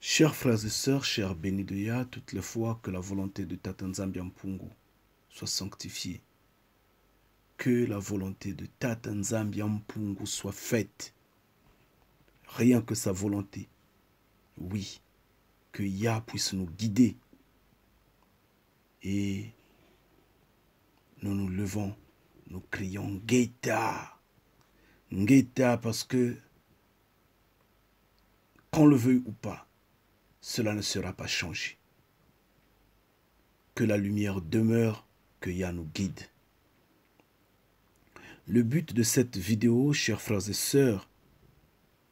Chers frères et sœurs, chers bénis de Yah, toutes les fois que la volonté de Tata Nzambi Mpungu soit sanctifiée, que la volonté de Tata Nzambi Mpungu soit faite, rien que sa volonté, oui, que Yah puisse nous guider et nous nous levons, nous crions Ngeta, Ngeta, parce que qu'on le veuille ou pas, cela ne sera pas changé. Que la lumière demeure, que Yah nous guide. Le but de cette vidéo, chers frères et sœurs,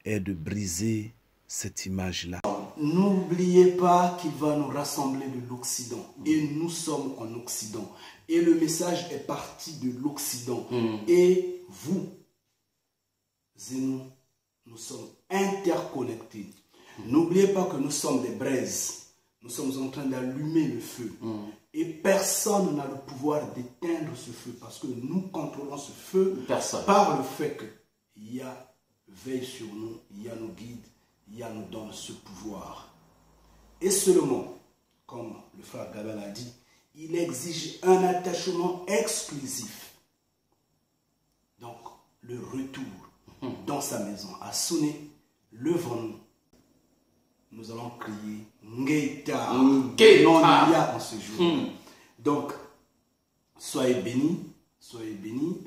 est de briser cette image-là. N'oubliez pas qu'il va nous rassembler de l'Occident. Et nous sommes en Occident. Et le message est parti de l'Occident. Et vous et nous sommes interconnectés. N'oubliez pas que nous sommes des braises. Nous sommes en train d'allumer le feu. Et personne n'a le pouvoir d'éteindre ce feu parce que nous contrôlons ce feu par le fait que Yah veille sur nous, Yah nous guide, Yah nous donne ce pouvoir. Et seulement, comme le frère Gabel a dit, il exige un attachement exclusif. Donc, le retour dans sa maison a sonné, levons-nous. Nous allons crier Ngeta, nom de Yah en ce jour. Donc, soyez bénis,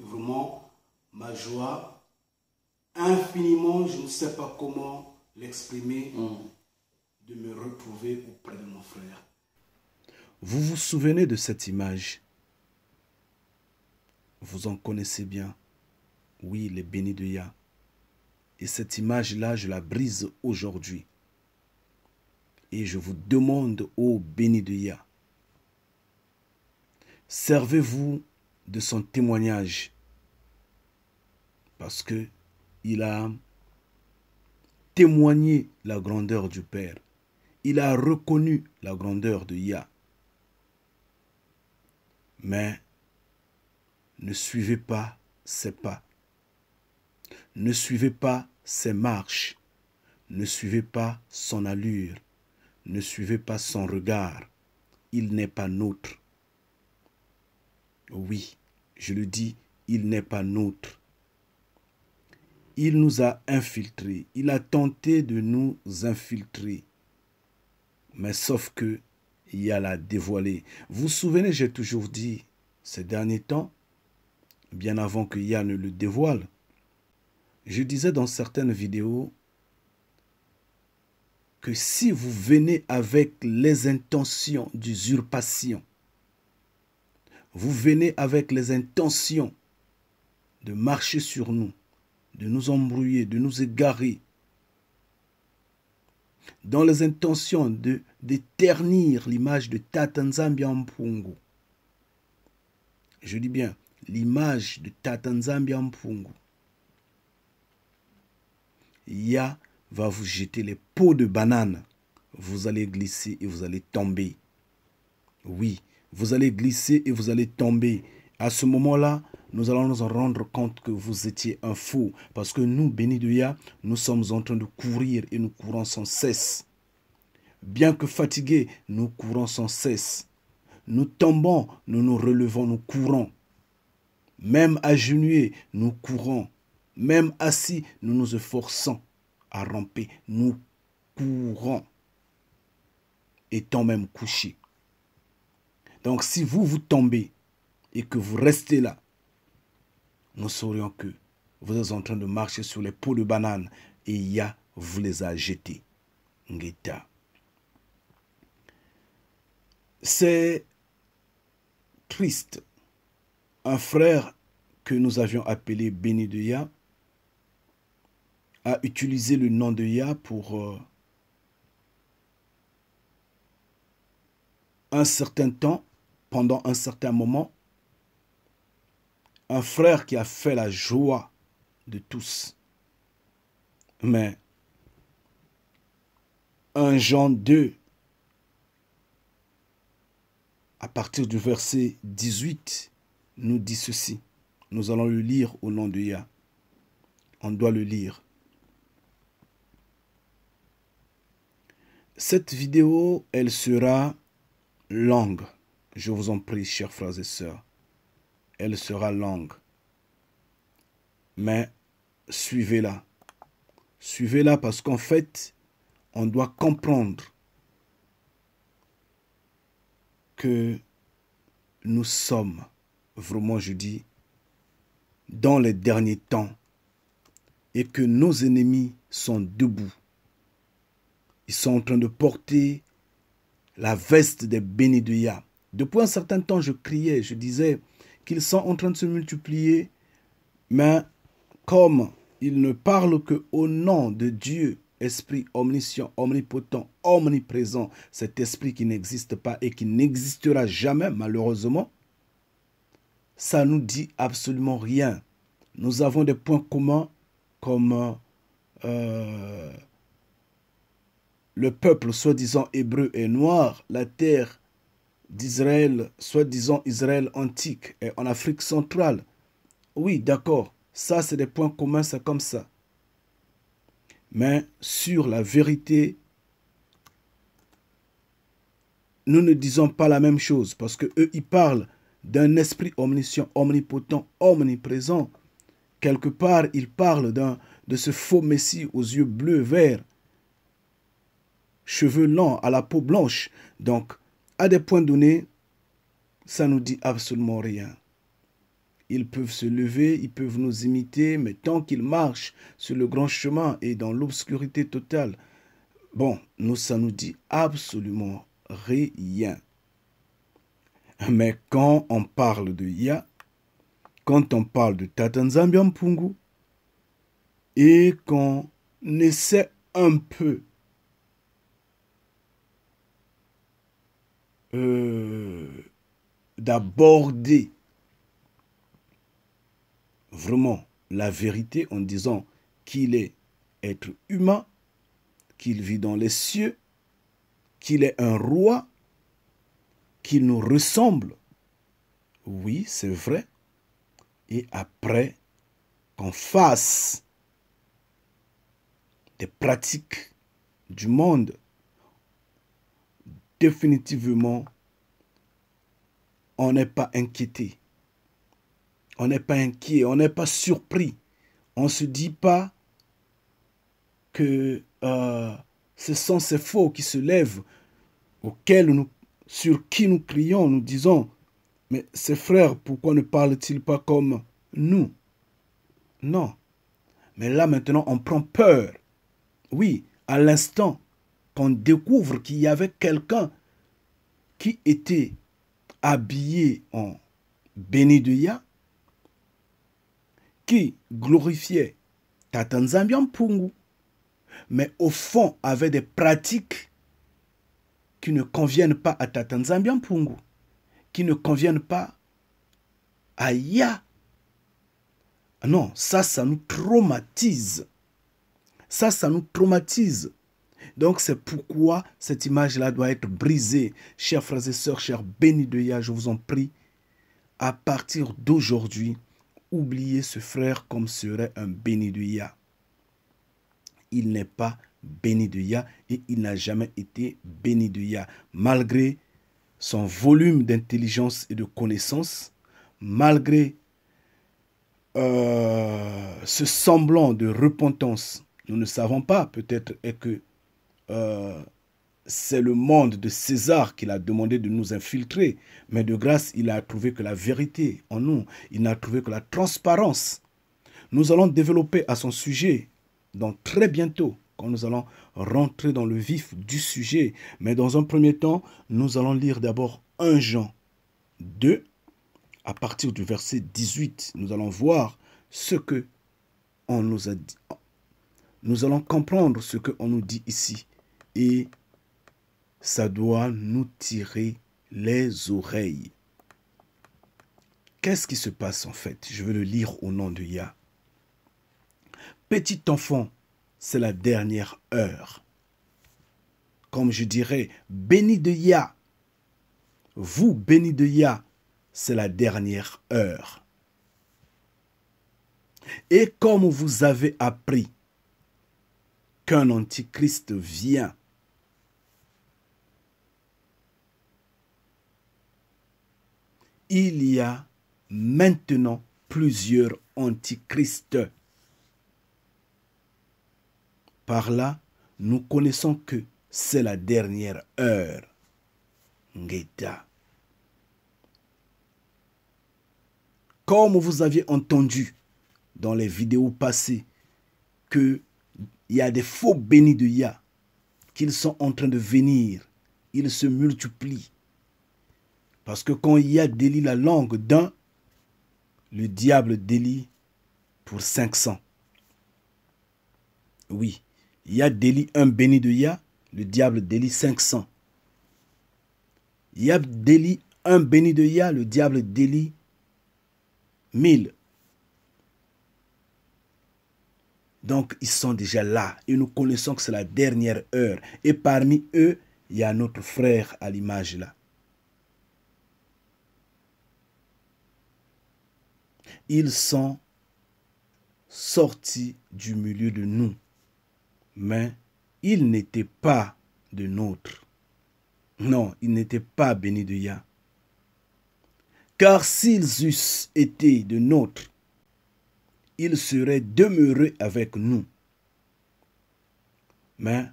vraiment ma joie, infiniment, je ne sais pas comment l'exprimer, de me retrouver auprès de mon frère. Vous vous souvenez de cette image? Vous en connaissez bien. Oui, les bénis de Yah. Et cette image-là, je la brise aujourd'hui. Et je vous demande, ô bénis de Yah, servez-vous de son témoignage parce que il a témoigné la grandeur du Père. Il a reconnu la grandeur de Yah. Mais ne suivez pas ses pas. Ne suivez pas ses marches. Ne suivez pas son allure. Ne suivez pas son regard. Il n'est pas nôtre. Oui, je le dis, il n'est pas nôtre. Il nous a infiltrés. Il a tenté de nous infiltrer. Mais sauf que Yah l'a dévoilé. Vous vous souvenez, j'ai toujours dit, ces derniers temps, bien avant que Yah ne le dévoile, je disais dans certaines vidéos que si vous venez avec les intentions d'usurpation, vous venez avec les intentions de marcher sur nous, de nous embrouiller, de nous égarer, dans les intentions de ternir l'image de Tata Nzambi Mpungu. Je dis bien, l'image de Tata Nzambi Mpungu. Yah va vous jeter les peaux de banane. Vous allez glisser et vous allez tomber. Oui, vous allez glisser et vous allez tomber. À ce moment-là, nous allons nous en rendre compte que vous étiez un fou. Parce que nous, bénis de Yah, nous sommes en train de courir et nous courons sans cesse. Bien que fatigués, nous courons sans cesse. Nous tombons, nous nous relevons, nous courons. Même agenouillés, nous courons. Même assis, nous nous efforçons à ramper. Nous courons. Étant même couchés. Donc si vous tombez et que vous restez là, nous saurions que vous êtes en train de marcher sur les peaux de banane et Yah vous les a jetés. Ngeta. C'est triste. Un frère que nous avions appelé béni de Yah a utilisé le nom de Yah pour un certain temps, pendant un certain moment. Un frère qui a fait la joie de tous. Mais 1 Jean 2, à partir du verset 18, nous dit ceci. Nous allons le lire au nom de Yah. On doit le lire. Cette vidéo, elle sera longue. Je vous en prie, chers frères et sœurs. Elle sera longue. Mais suivez-la. Suivez-la parce qu'en fait, on doit comprendre que nous sommes, vraiment je dis, dans les derniers temps et que nos ennemis sont debout. Ils sont en train de porter la veste des bénis de Yah. Depuis un certain temps, je criais, je disais qu'ils sont en train de se multiplier, mais comme ils ne parlent qu'au nom de Dieu, Esprit omniscient, omnipotent, omniprésent, cet esprit qui n'existe pas et qui n'existera jamais, malheureusement, ça nous dit absolument rien. Nous avons des points communs comme le peuple soi-disant hébreu et noir, la terre d'Israël, soi-disant Israël antique et en Afrique centrale. Oui, d'accord, ça c'est des points communs, c'est comme ça. Mais sur la vérité, nous ne disons pas la même chose parce que eux ils parlent d'un esprit omniscient, omnipotent, omniprésent. Quelque part, ils parlent de ce faux Messie aux yeux bleus, verts, cheveux longs, à la peau blanche. Donc, à des points donnés, ça nous dit absolument rien. Ils peuvent se lever, ils peuvent nous imiter, mais tant qu'ils marchent sur le grand chemin et dans l'obscurité totale, bon, ça nous dit absolument rien. Mais quand on parle de Yah, quand on parle de Tata Nzambi Mpungu, et qu'on essaie un peu d'aborder vraiment la vérité en disant qu'il est être humain, qu'il vit dans les cieux, qu'il est un roi, qu'il nous ressemble. Oui, c'est vrai. Et après, qu'on fasse des pratiques du monde, définitivement, on n'est pas inquiété. On n'est pas inquiet, on n'est pas surpris. On ne se dit pas que ce sont ces faux qui se lèvent, sur qui nous crions, nous disons, mais ces frères, pourquoi ne parlent-ils pas comme nous? Non. Mais là maintenant, on prend peur. Oui, à l'instant qu'on découvre qu'il y avait quelqu'un qui était habillé en béni de Yah, qui glorifiait Tata Nzambi Mpungu, mais au fond avait des pratiques qui ne conviennent pas à Tata Nzambi Mpungu, qui ne conviennent pas à Yah. Non, ça nous traumatise. Ça nous traumatise. Donc c'est pourquoi cette image-là doit être brisée. Chers frères et sœurs, chers bénis de Yah, je vous en prie, à partir d'aujourd'hui, oubliez ce frère comme serait un béni de Yah. Il n'est pas béni de Yah et il n'a jamais été béni de Yah. Malgré son volume d'intelligence et de connaissance, malgré ce semblant de repentance, nous ne savons pas, peut-être est que c'est le monde de César qu'il a demandé de nous infiltrer, mais de grâce, il a trouvé que la vérité en nous, il n'a trouvé que la transparence. Nous allons développer à son sujet dans très bientôt, quand nous allons rentrer dans le vif du sujet. Mais dans un premier temps, nous allons lire d'abord 1 Jean 2, à partir du verset 18. Nous allons voir ce que on nous a dit. Nous allons comprendre ce qu'on nous dit ici. Et ça doit nous tirer les oreilles. Qu'est-ce qui se passe en fait? Je vais le lire au nom de Yah. Petit enfant, c'est la dernière heure. Comme je dirais, béni de Yah. Vous, béni de Yah, c'est la dernière heure. Et comme vous avez appris qu'un antichrist vient, il y a maintenant plusieurs antichrists. Par là, nous connaissons que c'est la dernière heure. Ngeta. Comme vous aviez entendu dans les vidéos passées qu'il y a des faux bénis de Yah, qu'ils sont en train de venir, ils se multiplient. Parce que quand Yah délie la langue d'un, le diable délie pour 500. Oui, Yah délie un béni de Yah, le diable délie 500. Yah délie un béni de Yah, le diable délie 1000. Donc, ils sont déjà là. Et nous connaissons que c'est la dernière heure. Et parmi eux, il y a notre frère à l'image là. Ils sont sortis du milieu de nous. Mais ils n'étaient pas de nôtres. Non, ils n'étaient pas bénis de Yah. Car s'ils eussent été de nôtres, ils seraient demeurés avec nous. Mais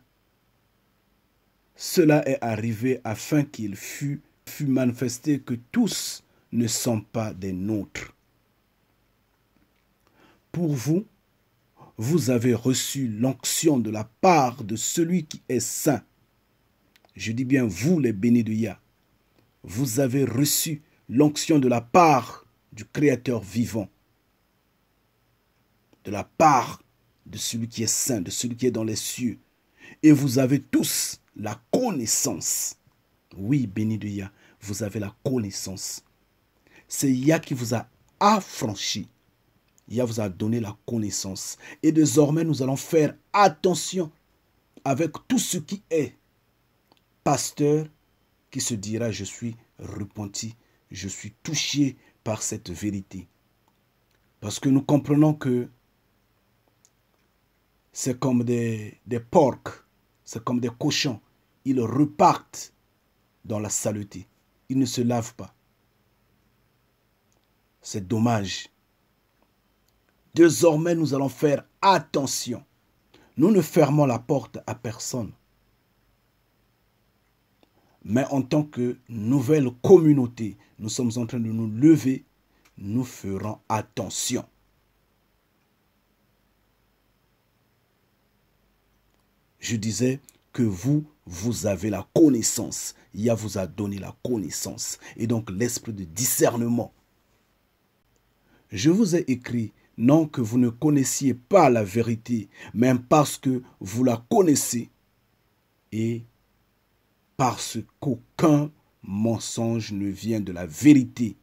cela est arrivé afin qu'il fût manifesté que tous ne sont pas des nôtres. Pour vous, vous avez reçu l'onction de la part de celui qui est saint. Je dis bien vous, les bénis de Yah. Vous avez reçu l'onction de la part du Créateur vivant. De la part de celui qui est saint, de celui qui est dans les cieux. Et vous avez tous la connaissance. Oui, béni de Yah, vous avez la connaissance. C'est Yah qui vous a affranchi. Yah vous a donné la connaissance. Et désormais, nous allons faire attention avec tout ce qui est pasteur qui se dira, je suis repenti, je suis touché par cette vérité. Parce que nous comprenons que c'est comme des porcs, c'est comme des cochons. Ils repartent dans la saleté. Ils ne se lavent pas. C'est dommage. Désormais, nous allons faire attention. Nous ne fermons la porte à personne. Mais en tant que nouvelle communauté, nous sommes en train de nous lever. Nous ferons attention. Je disais que vous avez la connaissance. Yah vous a donné la connaissance. Et donc l'esprit de discernement. Je vous ai écrit, non que vous ne connaissiez pas la vérité, mais parce que vous la connaissez. Et parce qu'aucun mensonge ne vient de la vérité.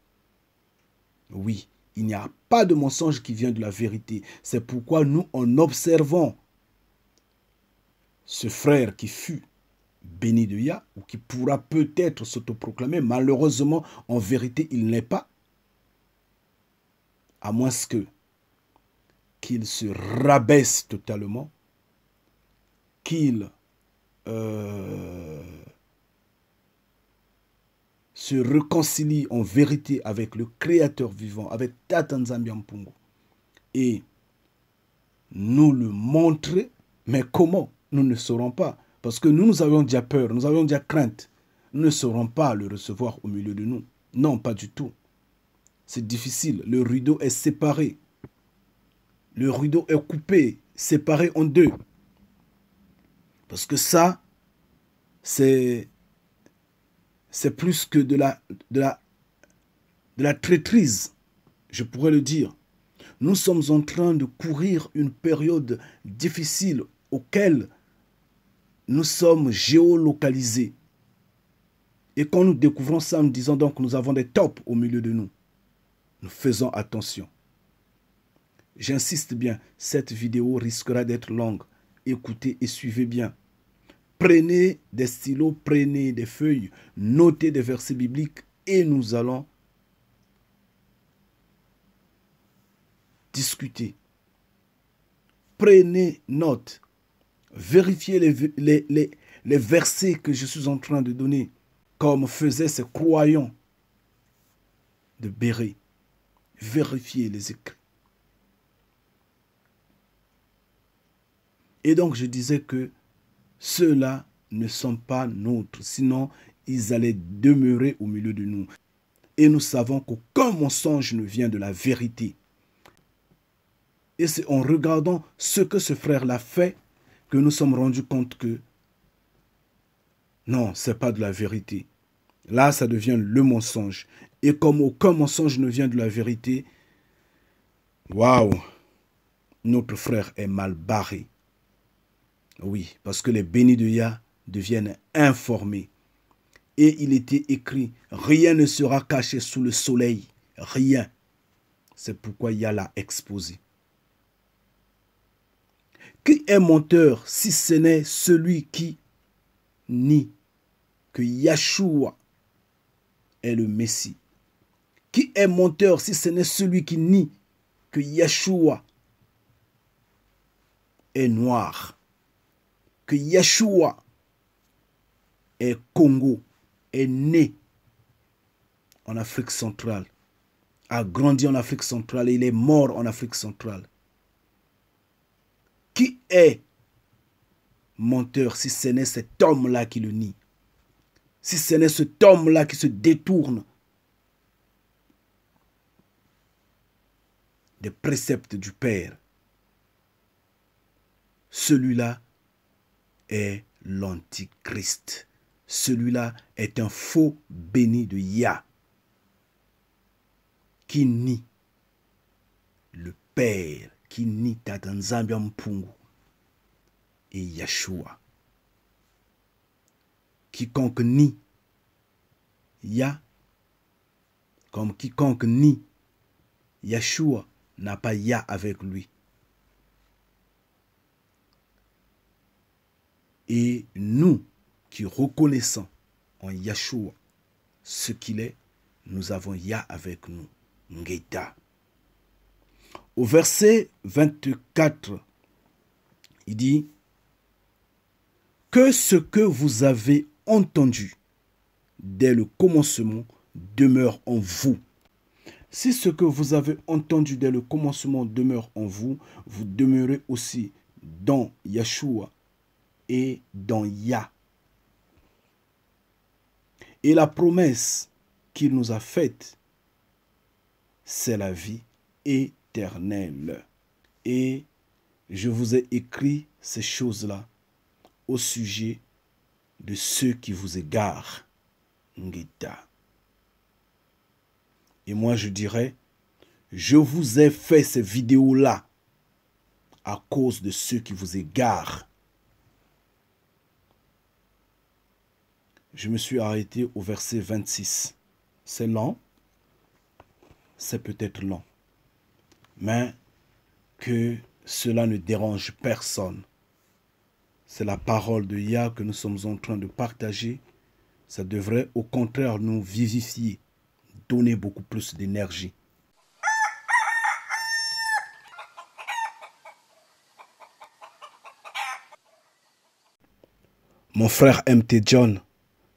Oui, il n'y a pas de mensonge qui vient de la vérité. C'est pourquoi nous, en observant ce frère qui fut béni de Yah, ou qui pourra peut-être s'autoproclamer, malheureusement, en vérité, il n'est pas. À moins qu'il se rabaisse totalement, qu'il se réconcilie en vérité avec le Créateur vivant, avec Tata Nzambi Mpungu, et nous le montrer, mais comment? Nous ne saurons pas. Parce que nous avions déjà peur, nous avions déjà crainte. Nous ne saurons pas le recevoir au milieu de nous. Non, pas du tout. C'est difficile. Le rideau est séparé. Le rideau est coupé, séparé en deux. Parce que ça, c'est plus que de la traîtrise, je pourrais le dire. Nous sommes en train de courir une période difficile auquel nous sommes géolocalisés. Et quand nous découvrons ça, nous disons donc que nous avons des tops au milieu de nous. Nous faisons attention. J'insiste bien, cette vidéo risquera d'être longue. Écoutez et suivez bien. Prenez des stylos, prenez des feuilles, notez des versets bibliques et nous allons discuter. Prenez note. Vérifiez les versets que je suis en train de donner, comme faisaient ces croyants. de Bérée. Vérifiez les écrits. Et donc je disais que ceux-là ne sont pas nôtres, sinon ils allaient demeurer au milieu de nous. Et nous savons qu'aucun mensonge ne vient de la vérité. Et c'est en regardant ce que ce frère-là fait que nous sommes rendus compte que non, ce n'est pas de la vérité. Là, ça devient le mensonge. Et comme aucun mensonge ne vient de la vérité, waouh, notre frère est mal barré. Oui, parce que les bénis de Yah deviennent informés. Et il était écrit, rien ne sera caché sous le soleil. Rien. C'est pourquoi Yah l'a exposé. Qui est menteur si ce n'est celui qui nie que Yahshua est le Messie? Qui est menteur si ce n'est celui qui nie que Yahshua est noir, que Yahshua est Congo, est né en Afrique centrale, a grandi en Afrique centrale et il est mort en Afrique centrale? Qui est menteur si ce n'est cet homme-là qui le nie? Si ce n'est cet homme-là qui se détourne des préceptes du Père? Celui-là est l'antichrist. Celui-là est un faux béni de Yah qui nie le Père, qui nie Tata Nzambe Mpungu et Yahshua. Quiconque nie Yah, comme quiconque nie Yahshua, n'a pas Yah avec lui. Et nous qui reconnaissons en Yahshua ce qu'il est, nous avons Yah avec nous. Ngeta. Au verset 24, il dit que ce que vous avez entendu dès le commencement demeure en vous. Si ce que vous avez entendu dès le commencement demeure en vous, vous demeurez aussi dans Yahshua et dans Yah. Et la promesse qu'il nous a faite, c'est la vie éternelle. Et je vous ai écrit ces choses-là au sujet de ceux qui vous égarent. Ngita. Et moi je dirais, je vous ai fait ces vidéos-là à cause de ceux qui vous égarent. Je me suis arrêté au verset 26. C'est lent, c'est peut-être lent, mais que cela ne dérange personne. C'est la parole de Yah que nous sommes en train de partager. Ça devrait au contraire nous vivifier, donner beaucoup plus d'énergie. Mon frère MT John,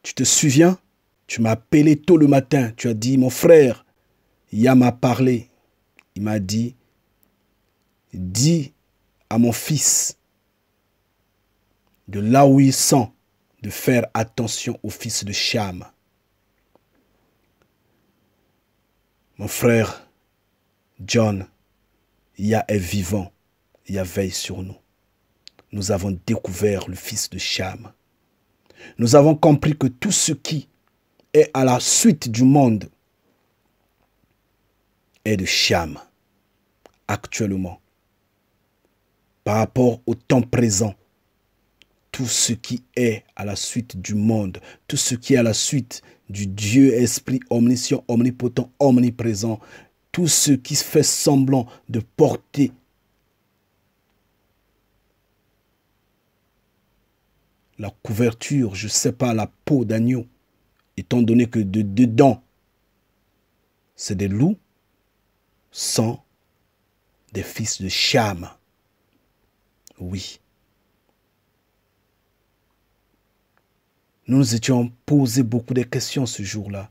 tu te souviens? Tu m'as appelé tôt le matin. Tu as dit, mon frère, Yah m'a parlé. Il m'a dit, dis à mon fils, de là où ils sont, de faire attention au fils de Cham. Mon frère John, Yah est vivant. Yah veille sur nous. Nous avons découvert le fils de Cham. Nous avons compris que tout ce qui est à la suite du monde est de Cham actuellement. Par rapport au temps présent, tout ce qui est à la suite du monde, tout ce qui est à la suite du Dieu Esprit omniscient, omnipotent, omniprésent, tout ce qui fait semblant de porter la couverture, je ne sais pas, la peau d'agneau, étant donné que dedans, c'est des loups, sont des fils de Cham. Oui. Nous nous étions posé beaucoup de questions ce jour-là.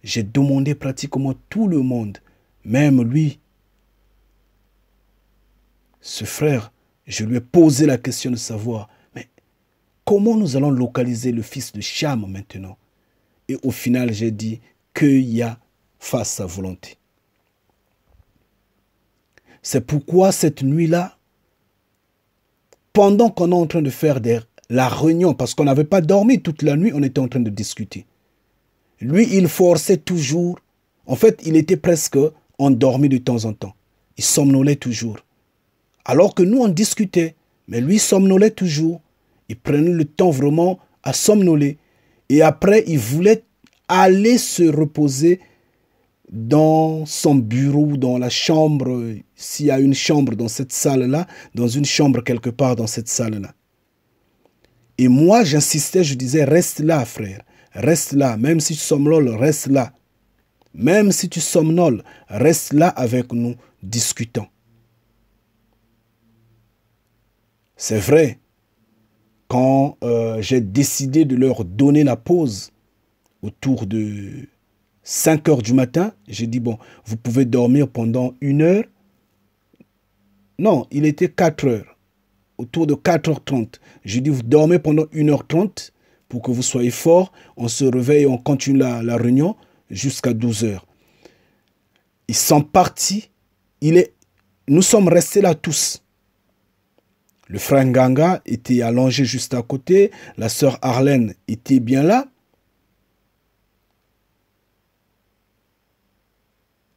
J'ai demandé pratiquement tout le monde, même lui. Ce frère, je lui ai posé la question de savoir, mais comment nous allons localiser le fils de Cham maintenant? Et au final, j'ai dit qu'il y a face sa volonté. C'est pourquoi cette nuit-là, pendant qu'on est en train de faire la réunion, parce qu'on n'avait pas dormi toute la nuit, on était en train de discuter. Lui, il forçait toujours. En fait, il était presque endormi de temps en temps. Il somnolait toujours. Alors que nous, on discutait. Mais lui, somnolait toujours. Il prenait le temps vraiment à somnoler. Et après, il voulait aller se reposer dans son bureau, dans la chambre, s'il y a une chambre dans cette salle-là, dans une chambre quelque part dans cette salle-là. Et moi, j'insistais, je disais, reste là, frère, reste là, même si tu somnoles, reste là. Même si tu somnoles, reste là avec nous, discutons. C'est vrai, quand j'ai décidé de leur donner la pause autour de 5 heures du matin, j'ai dit, bon, vous pouvez dormir pendant 1 heure. Non, il était 4 heures. Autour de 4h30. J'ai dit, vous dormez pendant 1h30 pour que vous soyez forts. On se réveille et on continue la réunion jusqu'à 12h. Ils sont partis. Nous sommes restés là tous. Le frère Nganga était allongé juste à côté. La sœur Arlène était bien là.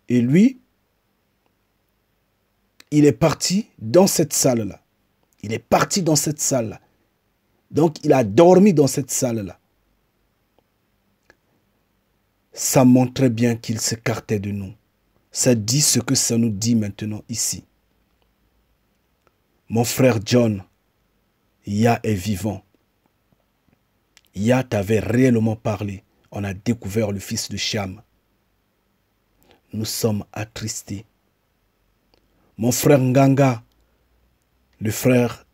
Et lui, il est parti dans cette salle-là. Il est parti dans cette salle-là. Donc, il a dormi dans cette salle-là. Ça montrait bien qu'il s'écartait de nous. Ça dit ce que ça nous dit maintenant ici. Mon frère John, Ya est vivant. Ya t'avait réellement parlé. On a découvert le fils de Cham. Nous sommes attristés. Mon frère Nganga, le frère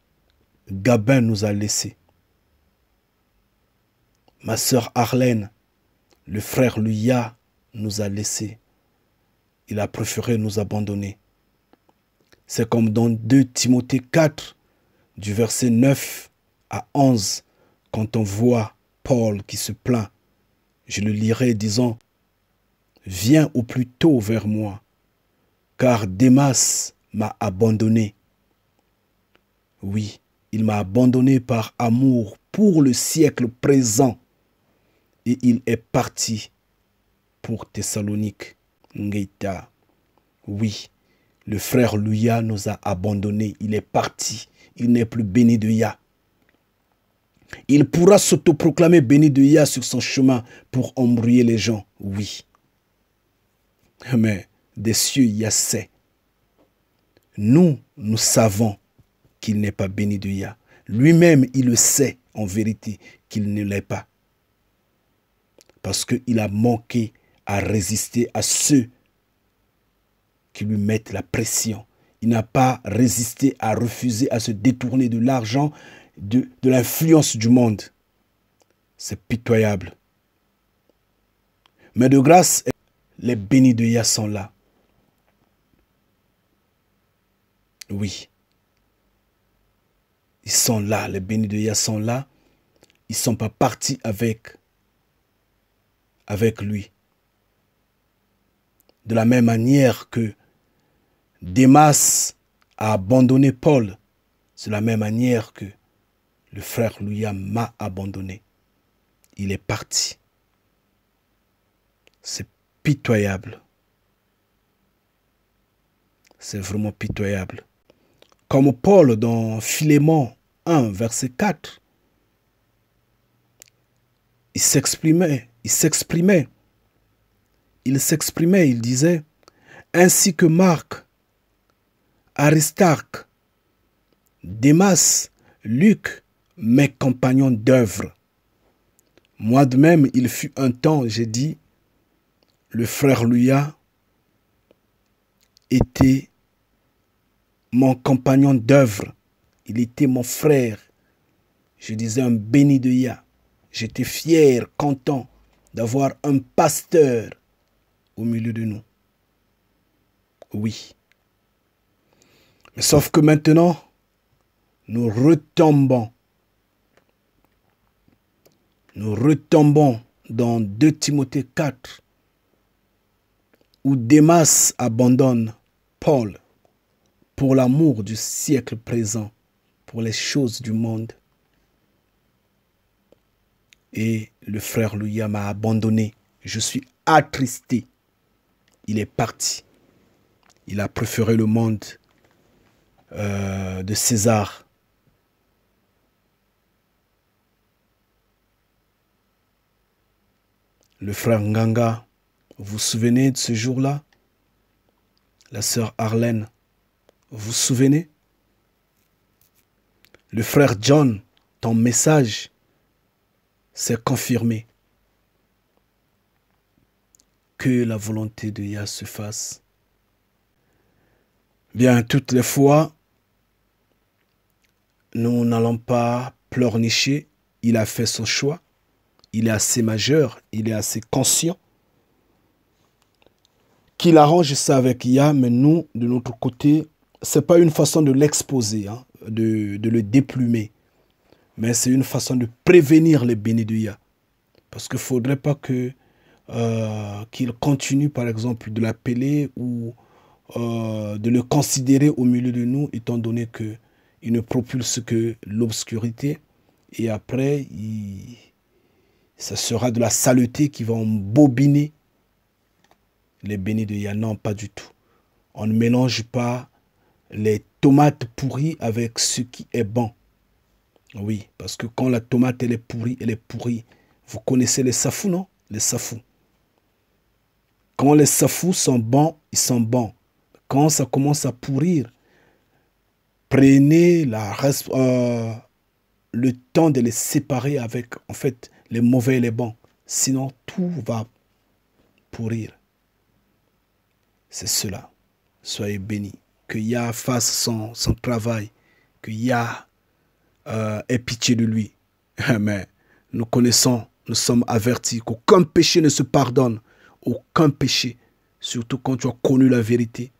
Gabin nous a laissés. Ma sœur Arlène, le frère Luya nous a laissés. Il a préféré nous abandonner. C'est comme dans 2 Timothée 4, du verset 9 à 11, quand on voit Paul qui se plaint. Je le lirai disant, « Viens au plus tôt vers moi, car Démas m'a abandonné. » Oui, il m'a abandonné par amour pour le siècle présent. Et il est parti pour Thessalonique. Ngeita. Oui, le frère Luya nous a abandonnés. Il est parti. Il n'est plus béni de Ya. Il pourra s'autoproclamer béni de Ya sur son chemin pour embrouiller les gens. Oui. Mais des cieux, Ya sait. Nous savons qu'il n'est pas béni de Ya. Lui-même, il le sait en vérité qu'il ne l'est pas. Parce qu'il a manqué à résister à ceux qui lui mettent la pression. Il n'a pas résisté à refuser à se détourner de l'argent, de l'influence du monde. C'est pitoyable. Mais de grâce, les bénis de Ya sont là. Oui. Ils sont là, les bénis de Ya sont là. Ils ne sont pas partis avec lui. De la même manière que Démas a abandonné Paul, c'est la même manière que le frère Luya m'a abandonné. Il est parti. C'est pitoyable. C'est vraiment pitoyable. Comme Paul dans Philémon 1, verset 4, il s'exprimait, il disait, ainsi que Marc, Aristarque, Démas, Luc, mes compagnons d'œuvre. Moi de même, il fut un temps, j'ai dit, le frère Luya était mon compagnon d'œuvre. Il était mon frère. Je disais un béni de Ya. J'étais fier, content d'avoir un pasteur au milieu de nous. Oui. Mais sauf que maintenant, nous retombons. Nous retombons dans 2 Timothée 4, où Démas abandonne Paul pour l'amour du siècle présent, pour les choses du monde. Et le frère Louis m'a abandonné. Je suis attristé. Il est parti. Il a préféré le monde de César. Le frère Nganga, vous vous souvenez de ce jour-là? La sœur Arlène, vous vous souvenez? Le frère John, ton message s'est confirmé. Que la volonté de Yah se fasse. Bien, toutes les fois, nous n'allons pas pleurnicher. Il a fait son choix. Il est assez majeur. Il est assez conscient. Qu'il arrange ça avec Yah, mais nous, de notre côté, ce n'est pas une façon de l'exposer, hein, de le déplumer. Mais c'est une façon de prévenir les bénis de Yah. Parce qu'il ne faudrait pas que qu'il continue, par exemple, de l'appeler ou de le considérer au milieu de nous, étant donné qu'il ne propulse que l'obscurité. Et après, ça sera de la saleté qui va embobiner les bénis de Yah. Non, pas du tout. On ne mélange pas les tomates pourries avec ce qui est bon. Oui, parce que quand la tomate elle est pourrie, elle est pourrie. Vous connaissez les safous, non? Les safous. Quand les safous sont bons, ils sont bons. Quand ça commence à pourrir, prenez le temps de les séparer avec, en fait, les mauvais et les bons. Sinon, tout va pourrir. C'est cela. Soyez bénis. Que Yah fasse son travail. Que Yah ait pitié de lui. Mais nous connaissons, nous sommes avertis qu'aucun péché ne se pardonne. Aucun péché. Surtout quand tu as connu la vérité.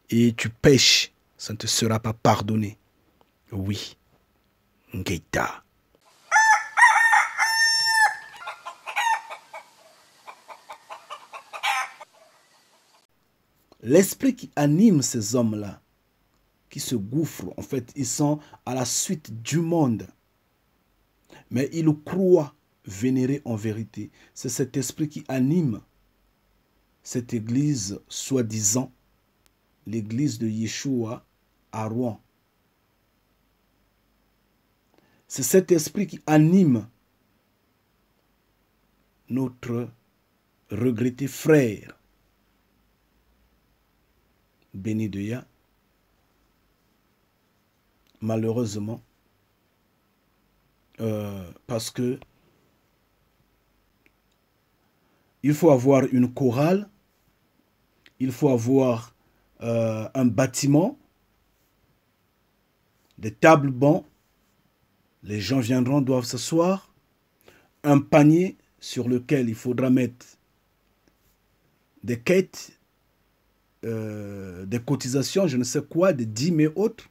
Et tu pêches, ça ne te sera pas pardonné. Oui. Ngeita. L'esprit qui anime ces hommes-là, qui se gouffrent, en fait, ils sont à la suite du monde. Mais ils croient vénérer en vérité. C'est cet esprit qui anime cette église, soi-disant, l'église de Yeshua à Rouen. C'est cet esprit qui anime notre regretté frère, béni de Yah. Malheureusement, parce que il faut avoir une chorale, il faut avoir un bâtiment, des tables bancs, les gens viendront, doivent s'asseoir, un panier sur lequel il faudra mettre des quêtes, des cotisations, je ne sais quoi, des dîmes et autres.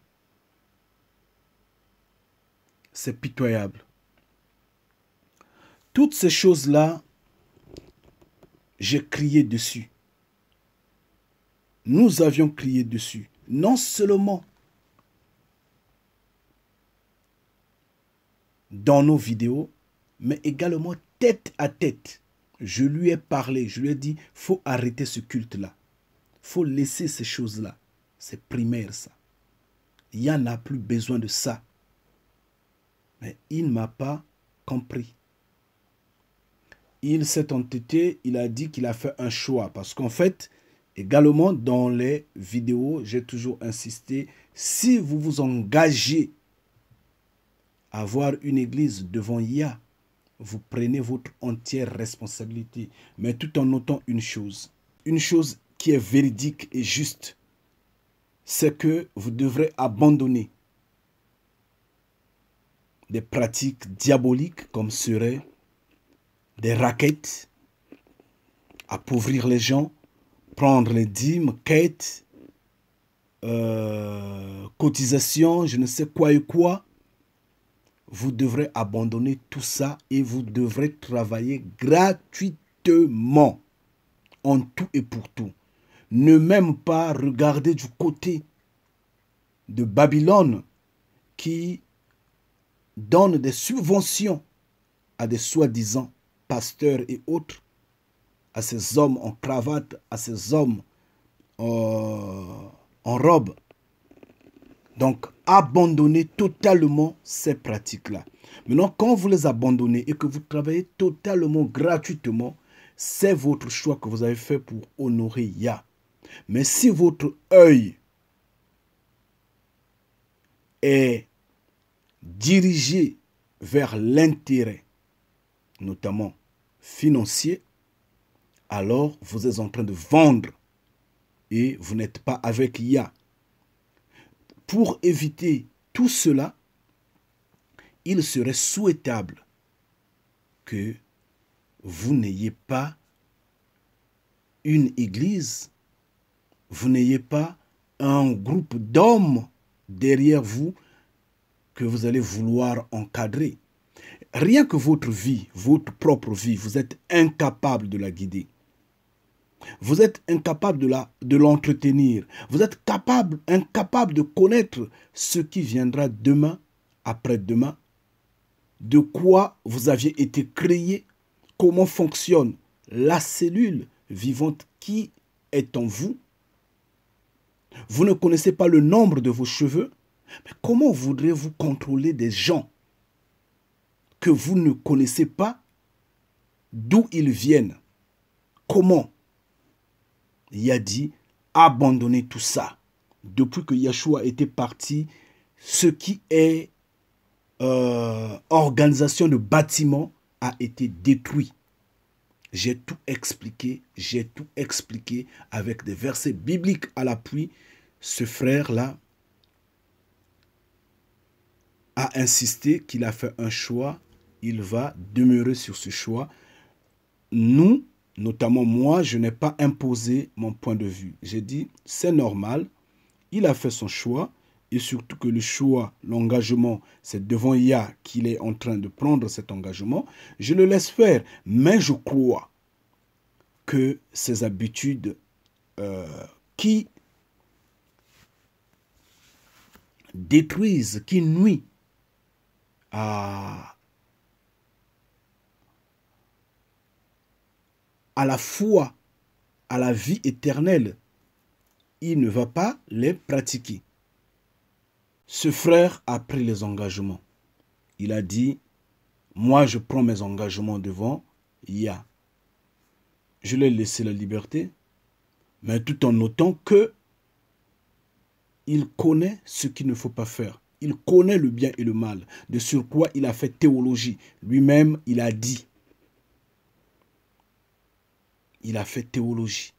C'est pitoyable. Toutes ces choses-là, j'ai crié dessus. Nous avions crié dessus. Non seulement dans nos vidéos, mais également tête à tête. Je lui ai parlé, je lui ai dit, il faut arrêter ce culte-là. Il faut laisser ces choses-là. C'est primaire, ça. Il n'y en a plus besoin de ça. Mais il ne m'a pas compris. Il s'est entêté, il a dit qu'il a fait un choix. Parce qu'en fait, également dans les vidéos, j'ai toujours insisté, si vous vous engagez à avoir une église devant Yah, vous prenez votre entière responsabilité. Mais tout en notant une chose qui est véridique et juste, c'est que vous devrez abandonner des pratiques diaboliques comme seraient des raquettes, appauvrir les gens, prendre les dîmes, quêtes, cotisations, je ne sais quoi et quoi. Vous devrez abandonner tout ça et vous devrez travailler gratuitement en tout et pour tout. Ne même pas regarder du côté de Babylone qui donne des subventions à des soi-disant pasteurs et autres, à ces hommes en cravate, à ces hommes en robe. Donc, abandonnez totalement ces pratiques-là. Maintenant, quand vous les abandonnez et que vous travaillez totalement gratuitement, c'est votre choix que vous avez fait pour honorer Yah. Mais si votre œil est dirigé vers l'intérêt, notamment financier, alors vous êtes en train de vendre et vous n'êtes pas avec Yah. Pour éviter tout cela, il serait souhaitable que vous n'ayez pas une église, vous n'ayez pas un groupe d'hommes derrière vous que vous allez vouloir encadrer. Rien que votre vie, votre propre vie, vous êtes incapable de la guider. Vous êtes incapable de l'entretenir. Vous êtes incapable de connaître ce qui viendra demain, après-demain, de quoi vous aviez été créé, comment fonctionne la cellule vivante qui est en vous. Vous ne connaissez pas le nombre de vos cheveux. Mais comment voudrez-vous contrôler des gens que vous ne connaissez pas, d'où ils viennent? Comment? Il a dit, abandonnez tout ça. Depuis que Yeshua était parti, ce qui est organisation de bâtiment a été détruit. J'ai tout expliqué avec des versets bibliques à l'appui. Ce frère-là a insisté qu'il a fait un choix. Il va demeurer sur ce choix. Nous, notamment moi, je n'ai pas imposé mon point de vue. J'ai dit, c'est normal, il a fait son choix, et surtout que le choix, l'engagement, c'est devant Yah qu'il est en train de prendre cet engagement. Je le laisse faire, mais je crois que ces habitudes qui détruisent, qui nuisent à la foi, à la vie éternelle, il ne va pas les pratiquer. Ce frère a pris les engagements. Il a dit, moi je prends mes engagements devant Yah. Je lui ai laissé la liberté, mais tout en notant que il connaît ce qu'il ne faut pas faire. Il connaît le bien et le mal. De surcroît, il a fait théologie. Lui-même, il a dit. Il a fait théologie.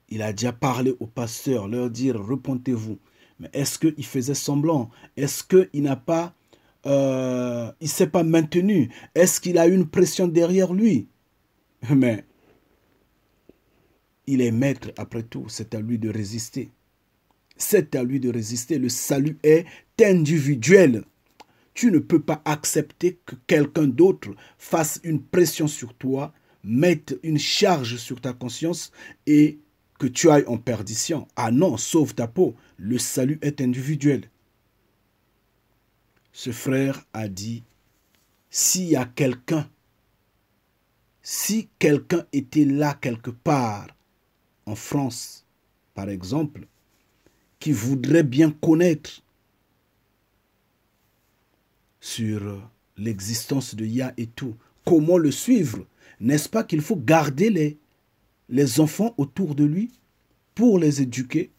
Il a déjà parlé aux pasteurs, leur dire, repentez-vous. Mais est-ce qu'il faisait semblant? Est-ce qu'il n'a pas, il ne s'est pas maintenu? Est-ce qu'il a eu une pression derrière lui? Mais il est maître après tout, c'est à lui de résister. C'est à lui de résister. Le salut est individuel. Tu ne peux pas accepter que quelqu'un d'autre fasse une pression sur toi, mette une charge sur ta conscience et que tu ailles en perdition. Ah non, sauve ta peau. Le salut est individuel. Ce frère a dit, s'il y a quelqu'un, si quelqu'un était là quelque part, en France, par exemple, qui voudrait bien connaître sur l'existence de Yah et tout, comment le suivre? N'est-ce pas qu'il faut garder les enfants autour de lui pour les éduquer?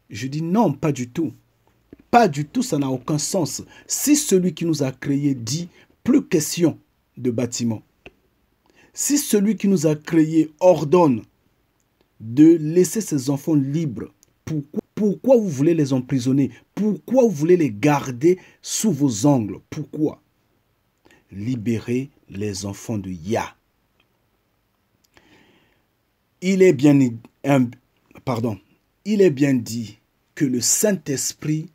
Je dis non, pas du tout. Pas du tout, ça n'a aucun sens. Si celui qui nous a créés dit plus question de bâtiment, si celui qui nous a créés ordonne de laisser ses enfants libres, pourquoi vous voulez les emprisonner? Pourquoi vous voulez les garder sous vos ongles? Pourquoi? Libérez les enfants de Yah. il est bien, pardon, il est bien dit que le Saint-Esprit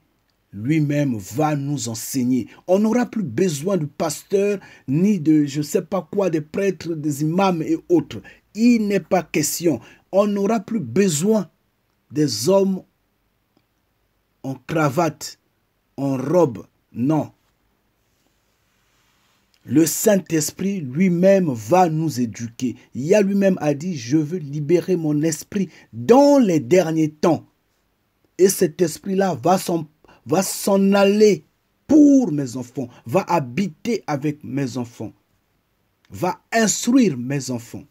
lui-même va nous enseigner. On n'aura plus besoin de pasteurs, ni de je ne sais pas quoi, des prêtres, des imams et autres. Il n'est pas question. On n'aura plus besoin des hommes en cravate, en robe. Non. Le Saint-Esprit lui-même va nous éduquer. Yah lui-même a dit, je veux libérer mon esprit dans les derniers temps. Et cet esprit-là va s'en aller pour mes enfants, va habiter avec mes enfants, va instruire mes enfants.